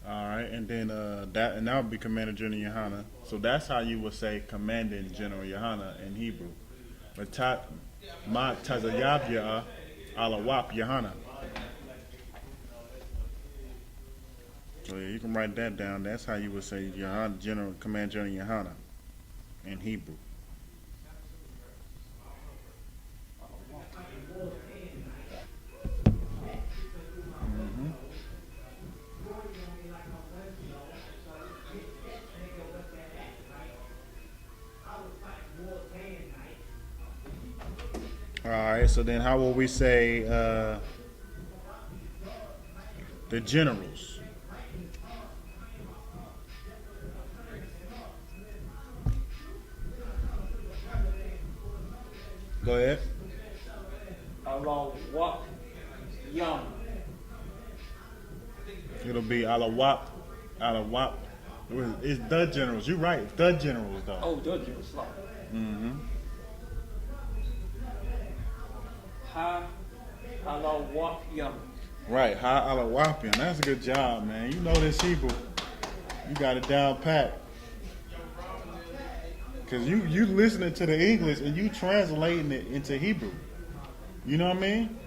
Speaker 1: All right, and then that would be Commander General Yahanna. So that's how you would say Commanding General Yahanna in Hebrew. But Ma Tazayab Ya'ah Alawap Yahanna. So yeah, you can write that down. That's how you would say Yahanna, General Command General Yahanna in Hebrew. All right, so then how will we say the generals? Go ahead.
Speaker 2: Alawak. Yum.
Speaker 1: It'll be Alawap. It's the generals. You're right. The generals, though.
Speaker 2: Oh, the Jerusalem.
Speaker 1: Mm-hmm.
Speaker 2: Ha. Hello, walk young.
Speaker 1: Right, Ha Alawapian. That's a good job, man. You know this Hebrew. You got it down pat. Cause you listening to the English and you translating it into Hebrew. You know what I mean?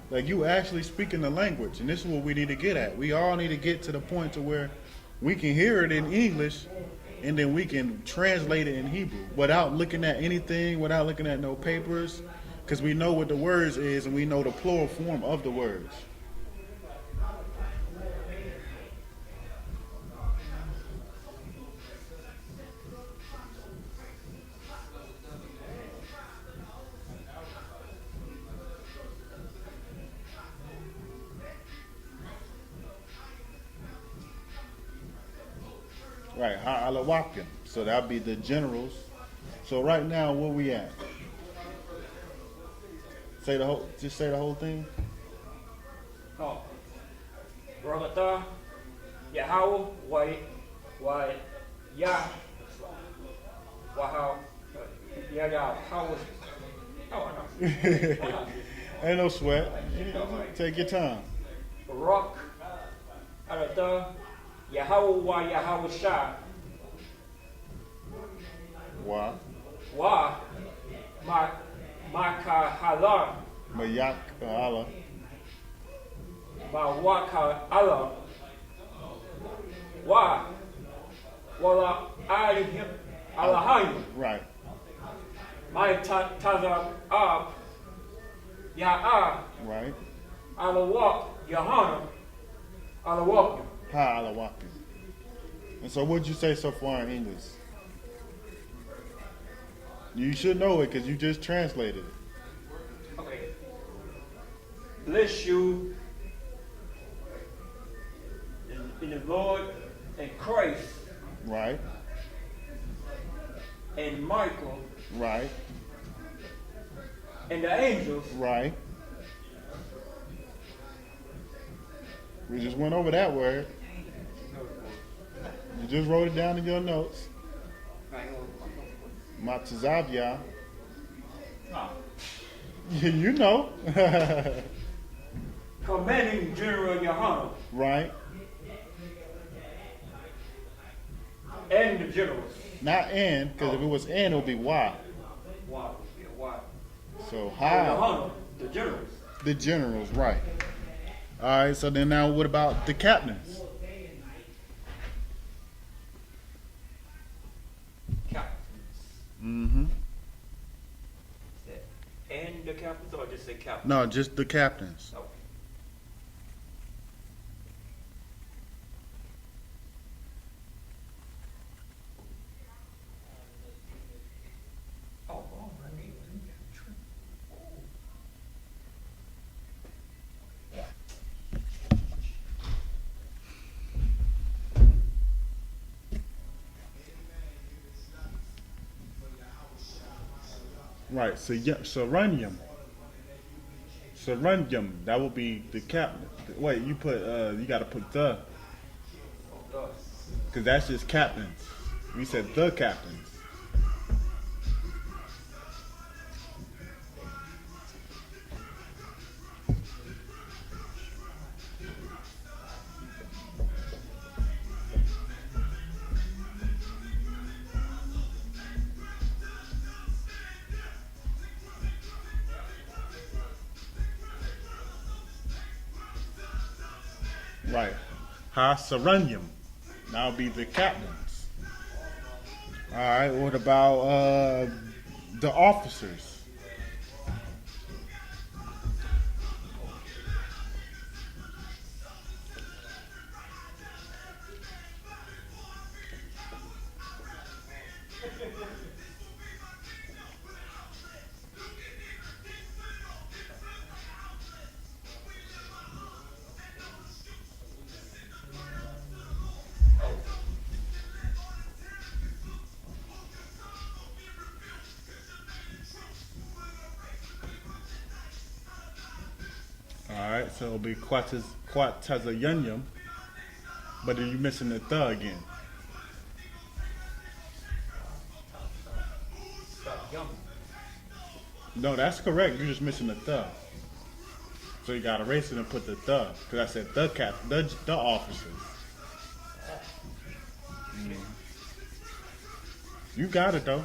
Speaker 1: Like you actually speaking the language, and this is what we need to get at. We all need to get to the point to where we can hear it in English, and then we can translate it in Hebrew without looking at anything, without looking at no papers, because we know what the words is and we know the plural form of the words. Right, Ha'alawakim. So that'll be the generals. So right now, where we at? Just say the whole thing.
Speaker 2: Oh. Rogata, Yahweh, why, Yah, Wahau, Yah, how, oh, no.
Speaker 1: Ain't no sweat. Take your time.
Speaker 2: Rock, Arata, Yahweh, why, Yahweh, Shah,
Speaker 1: Why?
Speaker 2: Wah, Maka, Halar,
Speaker 1: Mayak Allah.
Speaker 2: Waka, Allah, Wah, Wala, Alihim, Alahayim.
Speaker 1: Right.
Speaker 2: My Taza Ab, Ya'ah,
Speaker 1: Right.
Speaker 2: Alawak, Yahanna, Alawak.
Speaker 1: Ha'alawakim. And so what'd you say so far in English? You should know it because you just translated it.
Speaker 2: Okay. Bless you in the Lord and Christ
Speaker 1: Right.
Speaker 2: and Michael
Speaker 1: Right.
Speaker 2: and the angels.
Speaker 1: Right. We just went over that word. You just wrote it down in your notes. Matazavya.
Speaker 2: No.
Speaker 1: You know.
Speaker 2: Commanding General Yahanna
Speaker 1: Right.
Speaker 2: and the generals.
Speaker 1: Not and, because if it was and, it would be why.
Speaker 2: Why? Yeah, why?
Speaker 1: So how?
Speaker 2: Yahanna, the generals.
Speaker 1: The generals, right. All right, so then now what about the captains?
Speaker 2: Captains.
Speaker 1: Mm-hmm.
Speaker 2: And the captains, or just say captains?
Speaker 1: No, just the captains.
Speaker 2: Okay. Oh, I mean,
Speaker 1: Right, so yeah, Serenium. Serenium, that would be the captain. Wait, you gotta put the, because that's just captains. We said the captains. Right. Ha-Serenium. That would be the captains. All right, what about the officers? All right, so it'll be Quatazayunyum, but are you missing the the again? No, that's correct. You're just missing the the. So you got to erase it and put the because I said the officers. You got it though.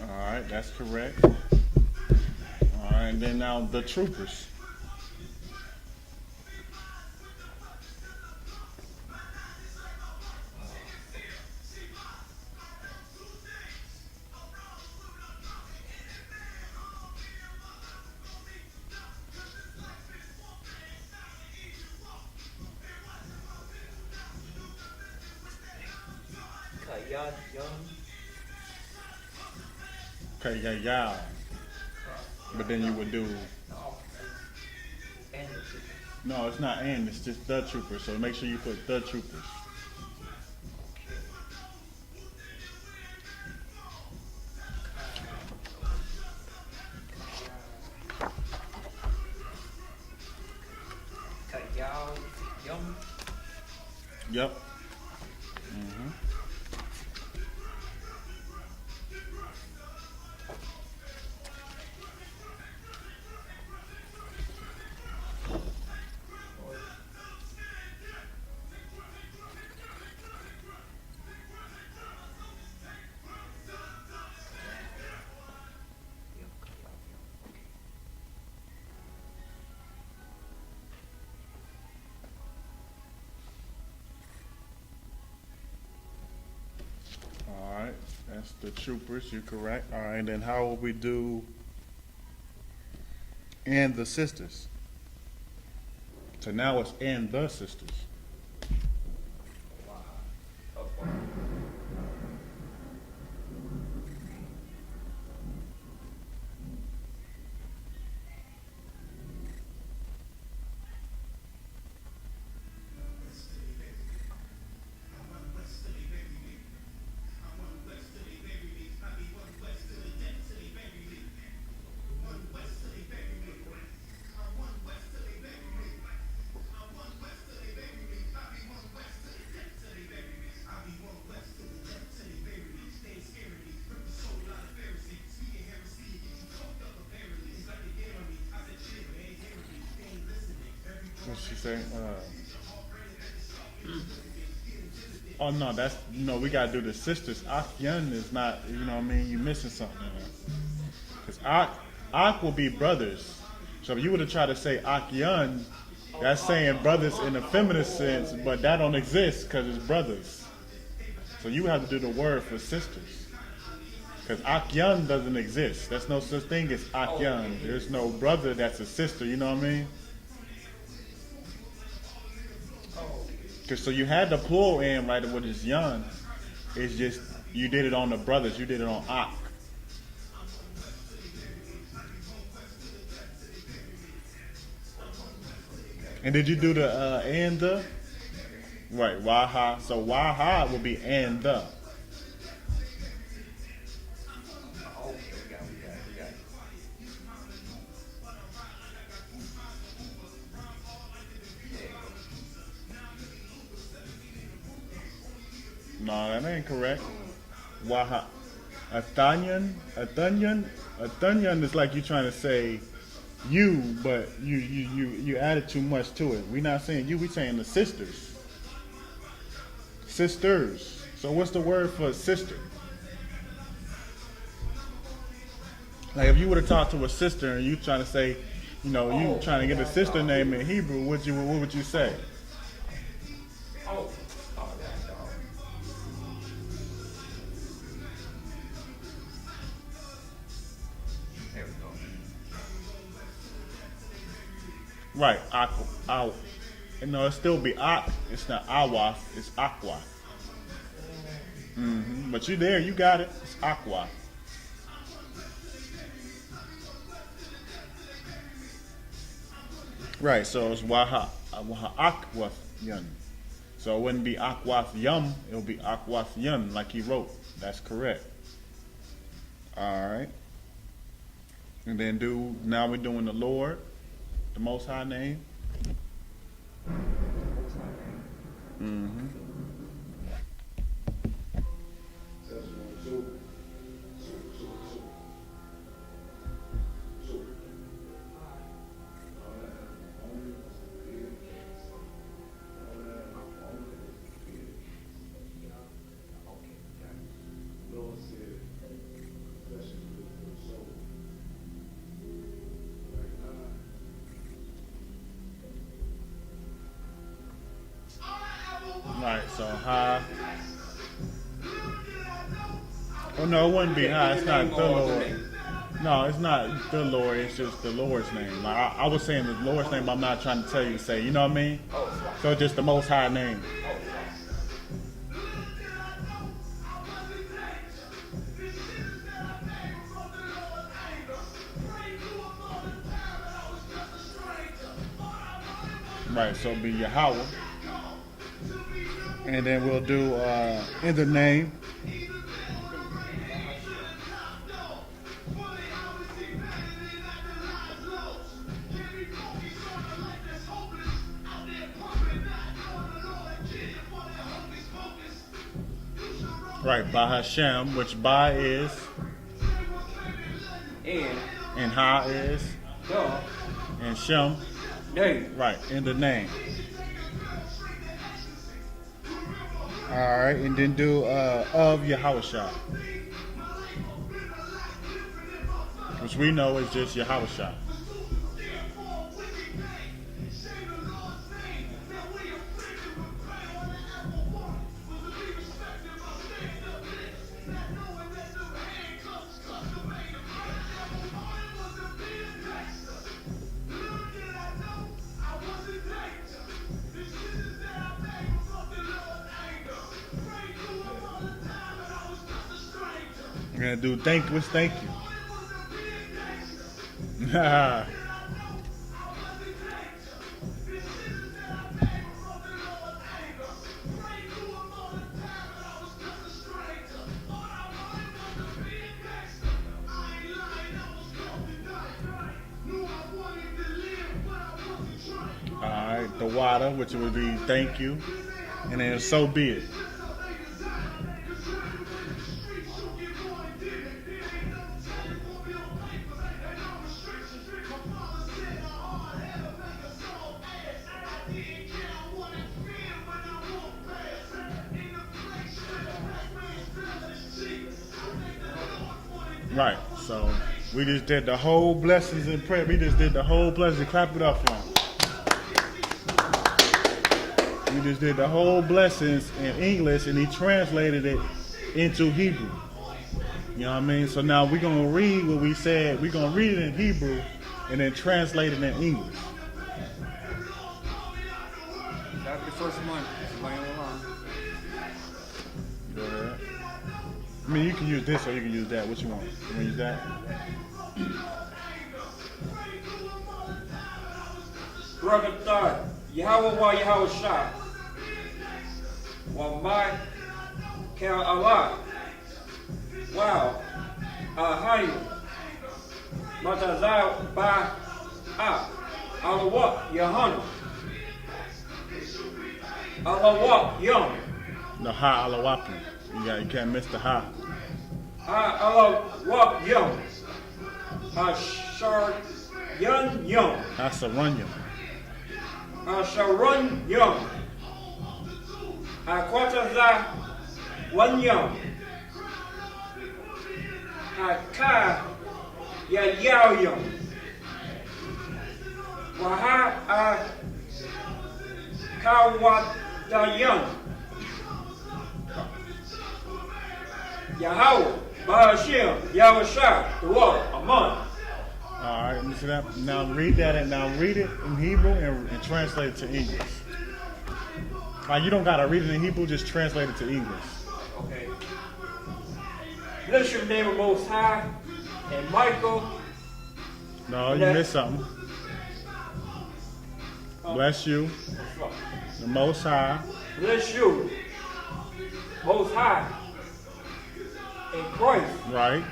Speaker 1: All right, that's correct. All right, and then now the troopers. Okay, yeah. But then you would do. No, it's not and, it's just the troopers. So make sure you put the troopers. Yep. All right, that's the troopers. You're correct. All right, and then how will we do and the sisters? So now it's and the sisters. What's she saying? Oh no, that's we gotta do the sisters. Akyan is not, you know what I mean? You missing something there. Because Ak will be brothers. So if you would have tried to say Akyan, that's saying brothers in the feminine sense, but that don't exist because it's brothers. So you have to do the word for sisters. Because Akyan doesn't exist. There's no such thing as Akyan. There's no brother that's a sister, you know what I mean? So you had the plural in, right, which is yon. It's just, you did it on the brothers. You did it on Ak. And did you do the and the? Right, waha. So waha would be and the. No, that ain't correct. Waha. Atanyan is like you trying to say you, but you added too much to it. We're not saying you, we saying the sisters. Sisters. So what's the word for sister? Like if you would have talked to a sister and you trying to say, you trying to get a sister name in Hebrew, what would you say? Right, aqua. No, it still be ak. It's not awa. It's aqua. But you there, you got it. It's aqua. Right, so it's waha aqua yun. So it wouldn't be Akwas Yum, it'll be Akwas Yun, like he wrote. That's correct. Alright. And then now we're doing the Lord, the Most High name. Mm-hmm. Right, so high. Oh no, it wouldn't be high. It's not the Lord. No, it's not the Lord. It's just the Lord's name. Like I was saying the Lord's name, but I'm not trying to tell you to say. You know what I mean? So just the Most High name. Right, so it'll be Yahweh. And then we'll do in the name. Right, by Hashem, which by is and Ha is and Shem.
Speaker 2: Name.
Speaker 1: Right, in the name. Alright, and then do of Yahushua, which we know is just Yahushua. We're gonna do thank you. Alright, the water, which would be thank you, and then so be it. Right, so we just did the whole blessings and prayer. We just did the whole blessings. Clap it up for him. We just did the whole blessings in English, and he translated it into Hebrew. You know what I mean? So now we're going to read what we said. We're going to read it in Hebrew and then translate it in English.
Speaker 2: That'll be the first month. Somebody on the line.
Speaker 1: Go ahead. I mean, you can use this or you can use that. What you want? You want to use that?
Speaker 2: Brother Thad, Yahweh wa Yahweh Shah. Wa my Kel Allah. Wow. Ahayu. Matazai ba a. Alawa Yahanna. Alawa Yum.
Speaker 1: The ha alawapi. You can't miss the ha.
Speaker 2: Alawa Yum. Ashar Yun Yum.
Speaker 1: Hasarunyam.
Speaker 2: Sharon Yum. Quataza One Yum. Ka Yao Yum. Waha Kawatayum. Yahweh, Bahashim, Yahushua, the water, Aman.
Speaker 1: Alright, let me see that. Now read that and now read it in Hebrew and translate it to English. Like you don't gotta read it in Hebrew, just translate it to English.
Speaker 2: Okay. Bless your name of Most High and Michael.
Speaker 1: No, you missed something. Bless you, the Most High,
Speaker 3: bless you, Most High, in Christ,
Speaker 1: Right.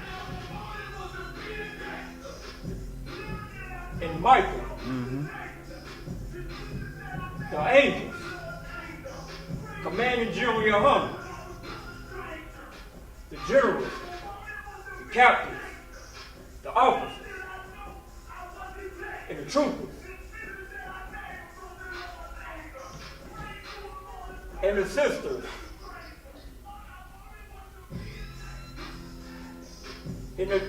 Speaker 3: and Michael, the angels, Commander General Yahanna, the generals, the captains, the officers, and the troopers, and the sisters, in the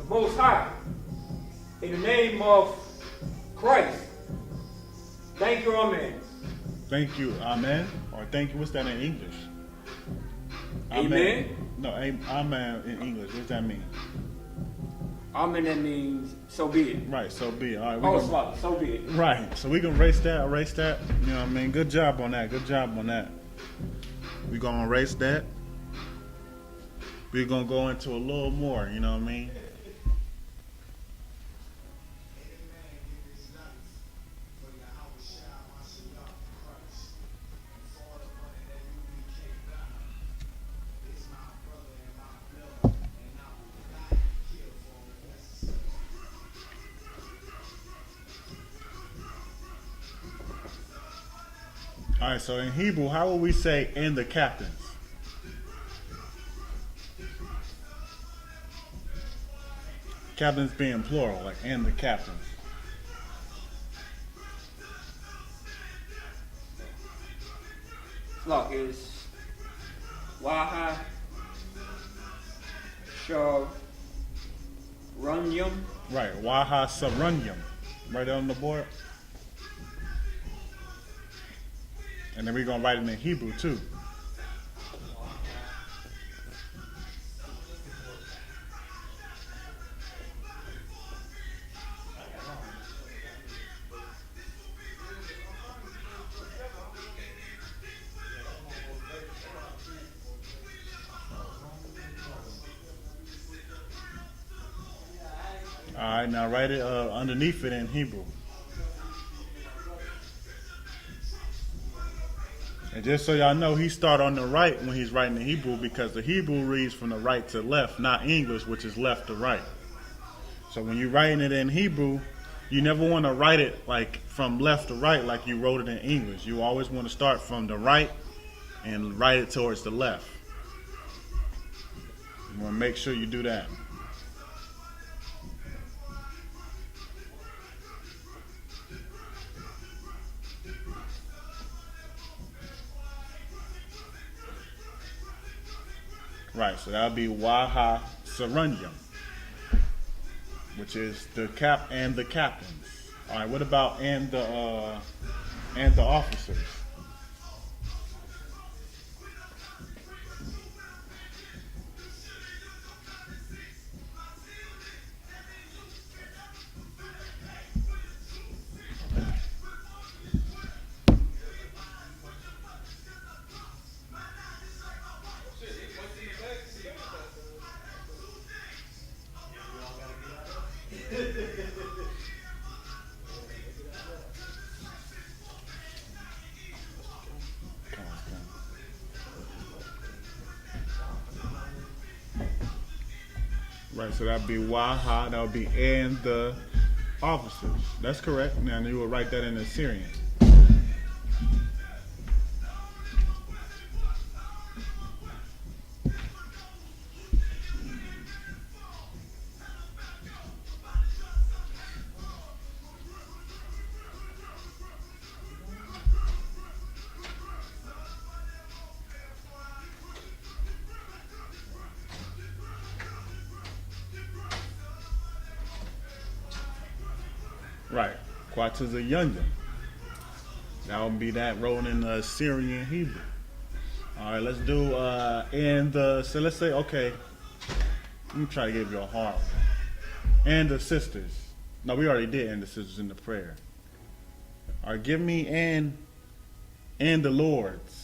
Speaker 3: Most High, in the name of Christ. Thank you, amen.
Speaker 1: Thank you, amen. Or thank you. What's that in English?
Speaker 3: Amen.
Speaker 1: No, amen in English. What's that mean?
Speaker 3: Amen, that means so be it.
Speaker 1: Right. So be it. All right.
Speaker 3: Oh, so be it.
Speaker 1: Right. So we can erase that. You know what I mean? Good job on that. Good job on that. We gonna erase that. We're gonna go into a little more. You know what I mean? All right, so in Hebrew, how will we say "and the captains"? Captains being plural, like "and the captains."
Speaker 3: Look, it's Waha Sharunyam.
Speaker 1: Right, Waha Sarunyam, right on the board. And then we're gonna write it in Hebrew too. All right, now write it underneath it in Hebrew. And just so y'all know, he start on the right when he's writing the Hebrew because the Hebrew reads from the right to left, not English, which is left to right. So when you're writing it in Hebrew, you never want to write it like from left to right like you wrote it in English. You always want to start from the right and write it towards the left. You want to make sure you do that. Right, so that'll be Waha Sarunyam, which is the cap and the captains. All right, what about and the officers? Right, so that'd be Waha, that would be and the officers. That's correct. Now you will write that in Assyrian. Right, Quata's a youngin. That would be that rolling in the Assyrian Hebrew. All right, let's do so let's say, okay, let me try to give you a hard one. And the sisters. No, we already did and the sisters in the prayer. All right, give me and the Lords.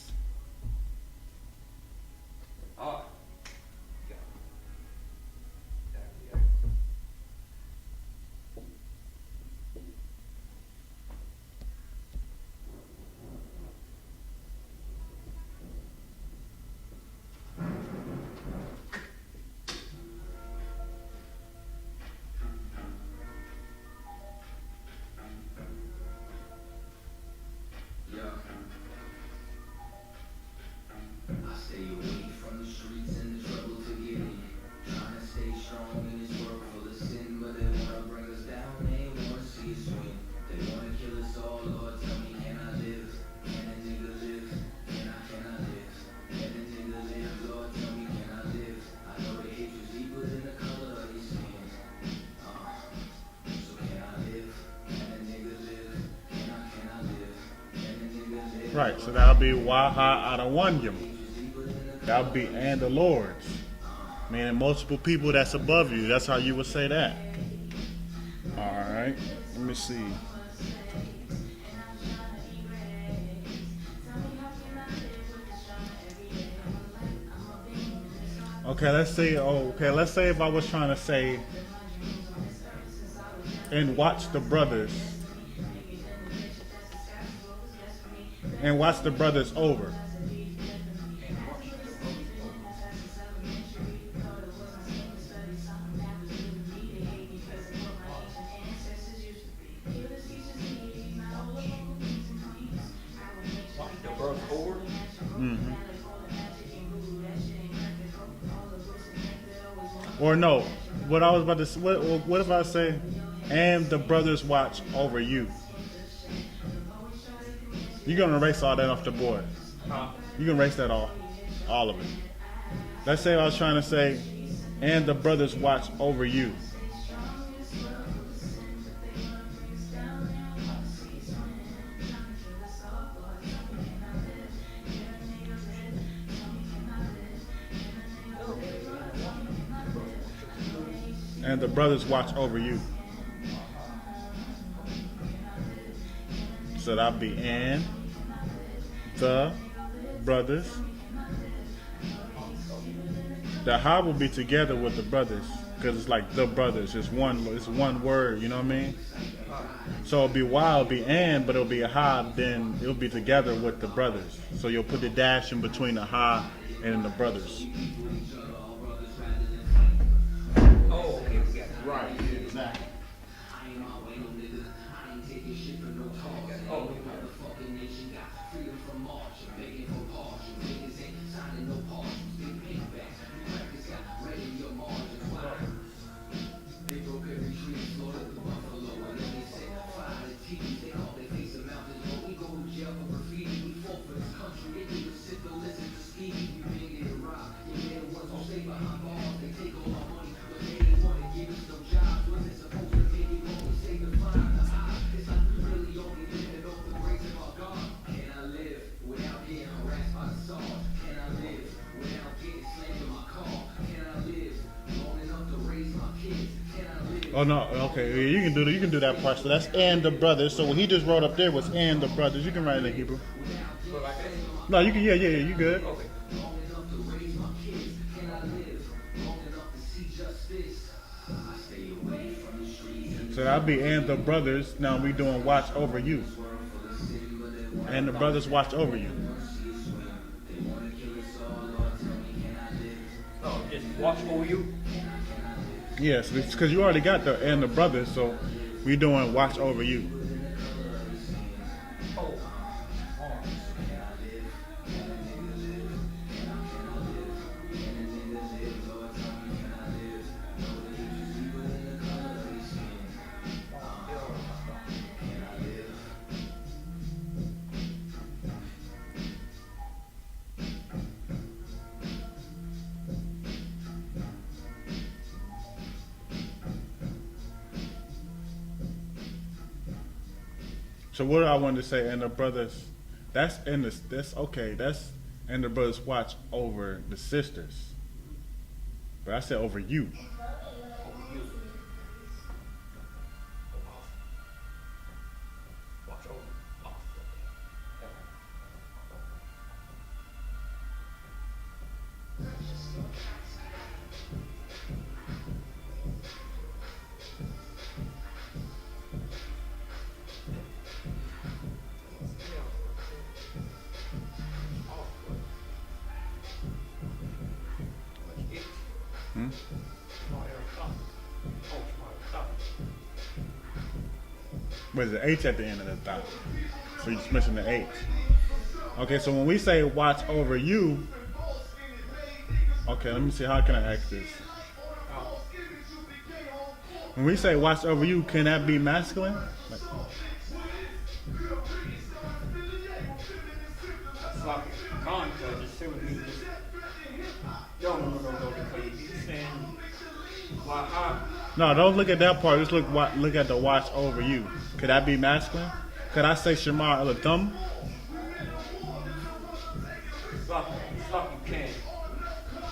Speaker 1: Right, so that'll be Waha Adawanyam. That'll be and the Lord's. Meaning multiple people that's above you. That's how you would say that. Alright, let me see. Okay, let's say if I was trying to say and watch the brothers. And watch the brothers over. Or no, what I was about to say, what if I say, and the brothers watch over you? You're going to erase all that off the board. You can erase that off, all of it. Let's say I was trying to say, and the brothers watch over you. And the brothers watch over you. So that'll be and the brothers. The ha will be together with the brothers because it's like the brothers. It's one word. You know what I mean? So it'll be it'll be and, but it'll be a ha. Then it'll be together with the brothers. So you'll put the dash in between the ha and the brothers.
Speaker 2: Oh, okay, we got it.
Speaker 1: Right. Exactly.
Speaker 2: Oh,
Speaker 1: Oh no, okay, you can do that part. So that's and the brothers. So what he just wrote up there was and the brothers. You can write it in Hebrew. No, you can. Yeah, you good.
Speaker 2: okay.
Speaker 1: So that'll be and the brothers. Now we doing watch over you. And the brothers watch over you.
Speaker 2: Oh, just watch over you.
Speaker 1: Yes, because you already got the and the brothers, so we doing watch over you.
Speaker 2: Oh.
Speaker 1: So what I wanted to say, and the brothers, that's okay, that's and the brothers watch over the sisters. But I said over you.
Speaker 2: Watch over. Oh,
Speaker 1: But there's an H at the end of the thought. So you're just missing the H. Okay, so when we say watch over you, okay, let me see, how can I ask this? When we say watch over you, can that be masculine? Like,
Speaker 3: Waha.
Speaker 1: No, don't look at that part. Just look at the watch over you. Could that be masculine? Could I say Shema Elatham?
Speaker 3: Fuck you can.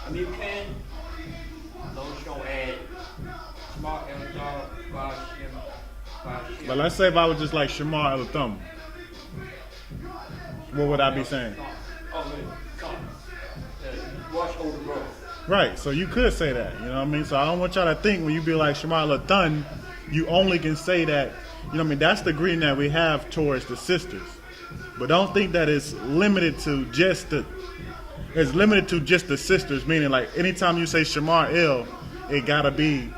Speaker 3: I mean, you can. As long as you don't add smart and
Speaker 1: But let's say if I was just like Shema Elatham, what would I be saying?
Speaker 3: Oh, man. Watch over the road.
Speaker 1: Right, so you could say that, you know what I mean? So I don't want y'all to think when you be like Shema Lathan, you only can say that, you know what I mean? That's the greeting that we have towards the sisters. But don't think that it's limited to just the sisters, meaning like anytime you say Shema El, it gotta be,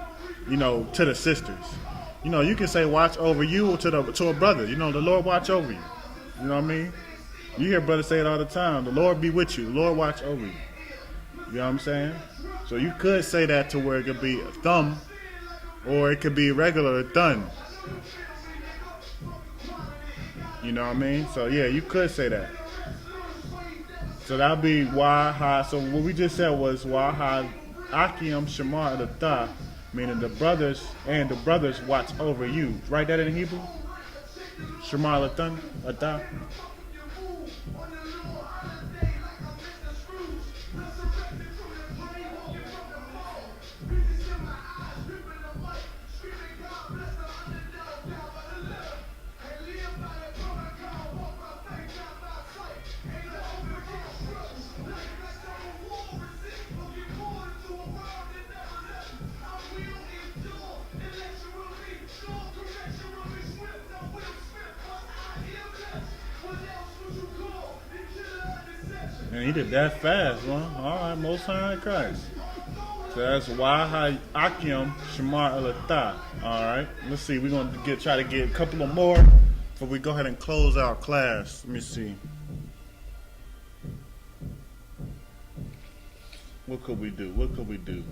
Speaker 1: you know, to the sisters. You know, you can say watch over you or to a brother, you know, the Lord watch over you. You know what I mean? You hear brothers say it all the time, the Lord be with you, the Lord watch over you. You know what I'm saying? So you could say that to where it could be a thumb, or it could be regular thun. You know what I mean? So yeah, you could say that. So that'd be Waha. So what we just said was Waha Akim Shamar Latha, meaning the brothers watch over you. Write that in Hebrew? Shamar Lathan, Latha. And he did that fast, huh? All right, Most High in Christ. So that's Waha Akim Shamar Elatah. All right, let's see. We're gonna try to get a couple of more before we go ahead and close our class. Let me see. What could we do? What could we do?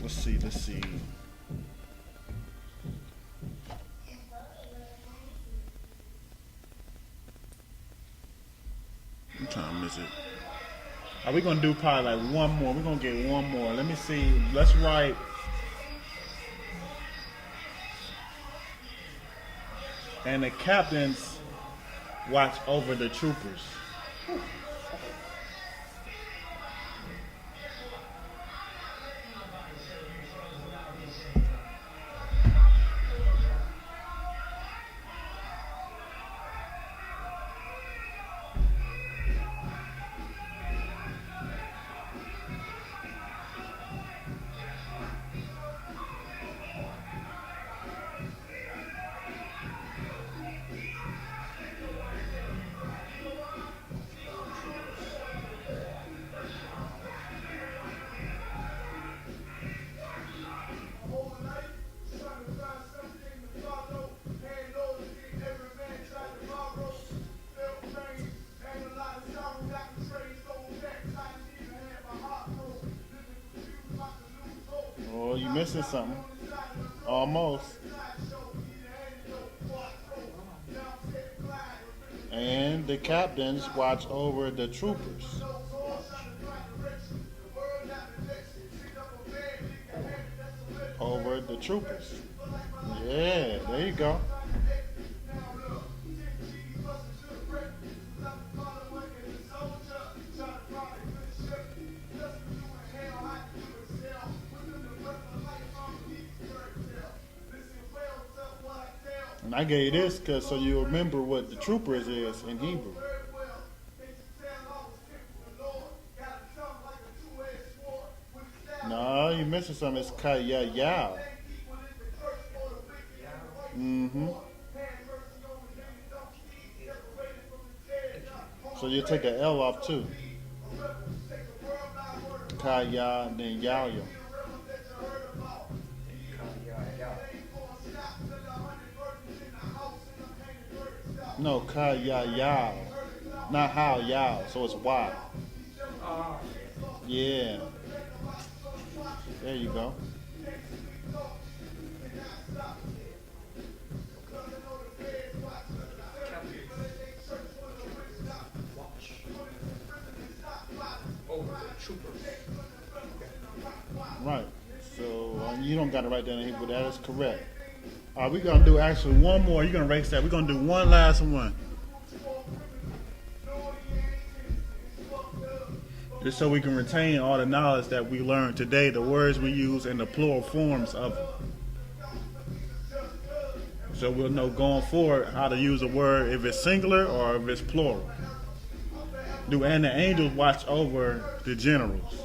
Speaker 1: Let's see, let's see. What time is it? Are we gonna do probably like one more? We're gonna get one more. Let me see. Let's write. And the captains watch over the troopers. Oh, you missing something. Almost. And the captains watch over the troopers. Over the troopers. Yeah, there you go. And I gave you this so you remember what the troopers is in Hebrew. No, you're missing something. It's Kayayal. So you take an L off too. Kaya, then Yaya. No, Kayayal. Not how Yao, so it's Y. Yeah. There you go.
Speaker 3: over the troopers.
Speaker 1: Right. So you don't got to write that in Hebrew. That is correct. All right, we're going to do actually one more. You're going to erase that. We're going to do one last one. Just so we can retain all the knowledge that we learned today, the words we use, and the plural forms of it. So we'll know going forward how to use a word if it's singular or if it's plural. And the angels watch over the generals.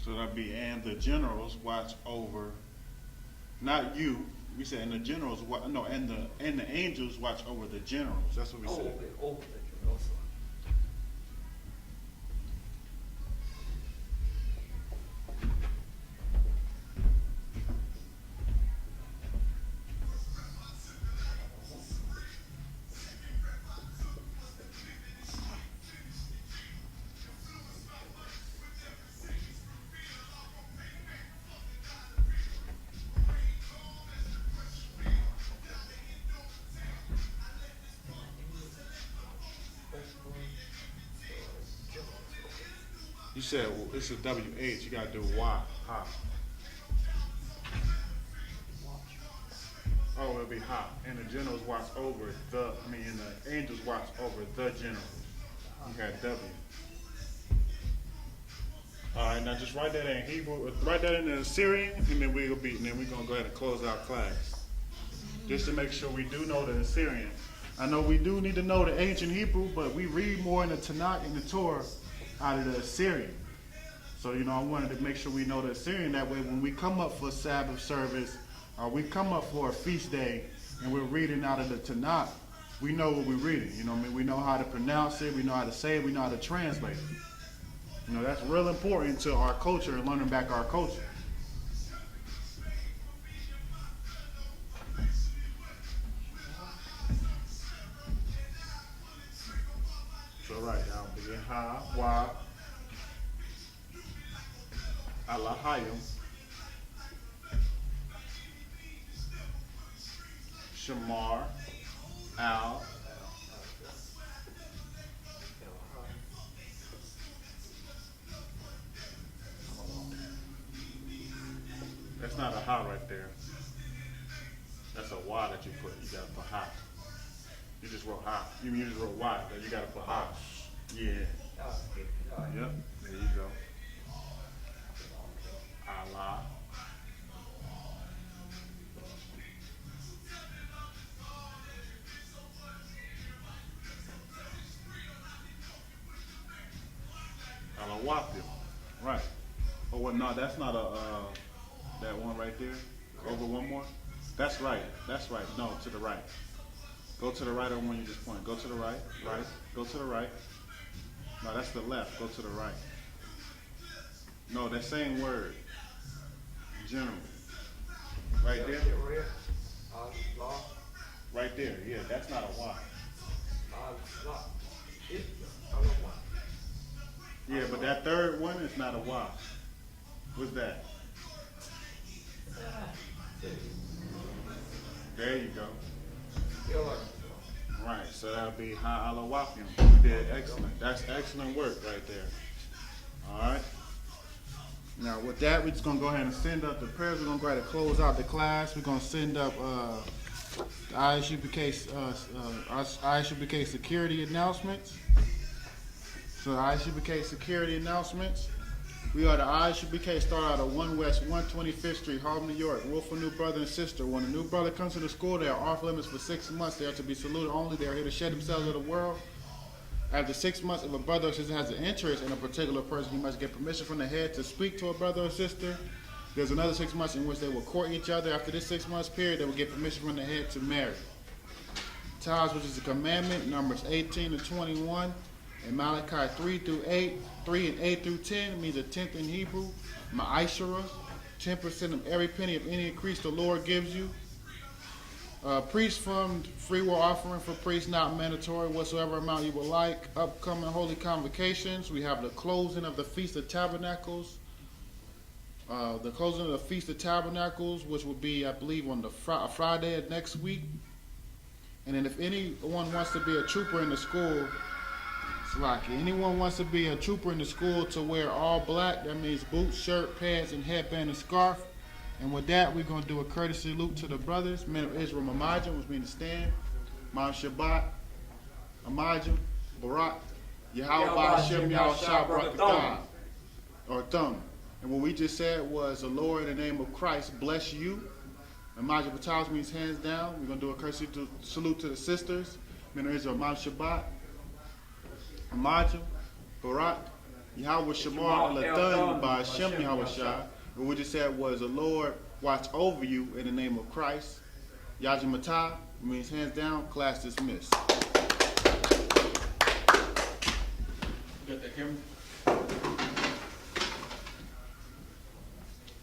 Speaker 1: So that'd be, and the generals watch over, not you. We said, and the generals, no, and the angels watch over the generals. That's what we said.
Speaker 3: Over the generals.
Speaker 1: You said well, it's a WH. You gotta do Y. Ha. Oh, it'll be ha. And the generals watch over the. And the angels watch over the generals. You had W. All right, now just write that in Hebrew. Write that in the Assyrian, and then we're gonna go ahead and close our class. Just to make sure we do know the Assyrian. I know we do need to know the ancient Hebrew, but we read more in the Tanakh and the Torah out of the Assyrian. So, I wanted to make sure we know the Assyrian. That way, when we come up for Sabbath service, or we come up for a feast day, and we're reading out of the Tanakh, we know what we're reading. We know how to pronounce it, we know how to say it, we know how to translate it. That's real important to our culture and learning back our culture. So right now, begin ha, wa, alahayim, shamar, al, that's not a ha right there. That's a wa that you put. You gotta put ha. You just wrote ha. You just wrote y, but you gotta put ha. Yeah. Yep. There you go. Allah. Alawafim. Right. Oh, well, no, that's not that one right there. Over one more. That's right. That's right. No, to the right. Go to the right on one you just pointed. Go to the right. Right. Go to the right. No, that's the left. Go to the right. No, that same word. General. Right there. Right there. Yeah, that's not a Y. Yeah, but that third one is not a Y. What's that? There you go. Right, so that'll be ha alawafim. You did excellent. That's excellent work right there. All right. Now with that, we're just gonna go ahead and send up the prayers. We're gonna go ahead and close out the class. We're gonna send up the I.S.U.P.K. I.S.U.P.K. security announcements. So I.S.U.P.K. security announcements. We are the I.S.U.P.K. start out at 1 West 125th Street, Harlem, New York. Rule for new brother and sister. When a new brother comes to the school, they are off limits for 6 months. They are to be saluted only. They are here to shed themselves of the world. After 6 months, if a brother or sister has an interest in a particular person, he must get permission from the head to speak to a brother or sister. There's another 6 months in which they will court each other. After this 6 months period, they will get permission from the head to marry. Tithes, which is a commandment, Numbers 18 to 21, and Malachi 3 and 8 through 10, it means a tenth in Hebrew. Ma'ashara, 10% of every penny of any increase the Lord gives you. Priest fund, free will offering for priests, not mandatory, whatsoever amount you would like. Upcoming holy convocations, we have the closing of the Feast of Tabernacles. The closing of the Feast of Tabernacles, which will be, I believe, on the Friday of next week. And then if anyone wants to be a trooper in the school, it's like anyone wants to be a trooper in the school to wear all black, that means boots, shirt, pants, and headband and scarf. And with that, we're going to do a courtesy salute to the brothers, men of Israel, Mamajim, which means to stand, Ma'am Shabbat, Amajim, Barak, Yahweh, Hashem, Yahushua, Barakatah, or Thumb. And what we just said was, the Lord, in the name of Christ, bless you. Amajim Batal means hands down. We're going to do a courtesy salute to the sisters, men of Israel, Ma'am Shabbat, Amajim, Barak, Yahweh, Shamar, Lathan, by Hashem, Yahushua. What we just said was, the Lord watch over you in the name of Christ. Yajim Matah means hands down, class dismissed.
Speaker 2: You got that camera?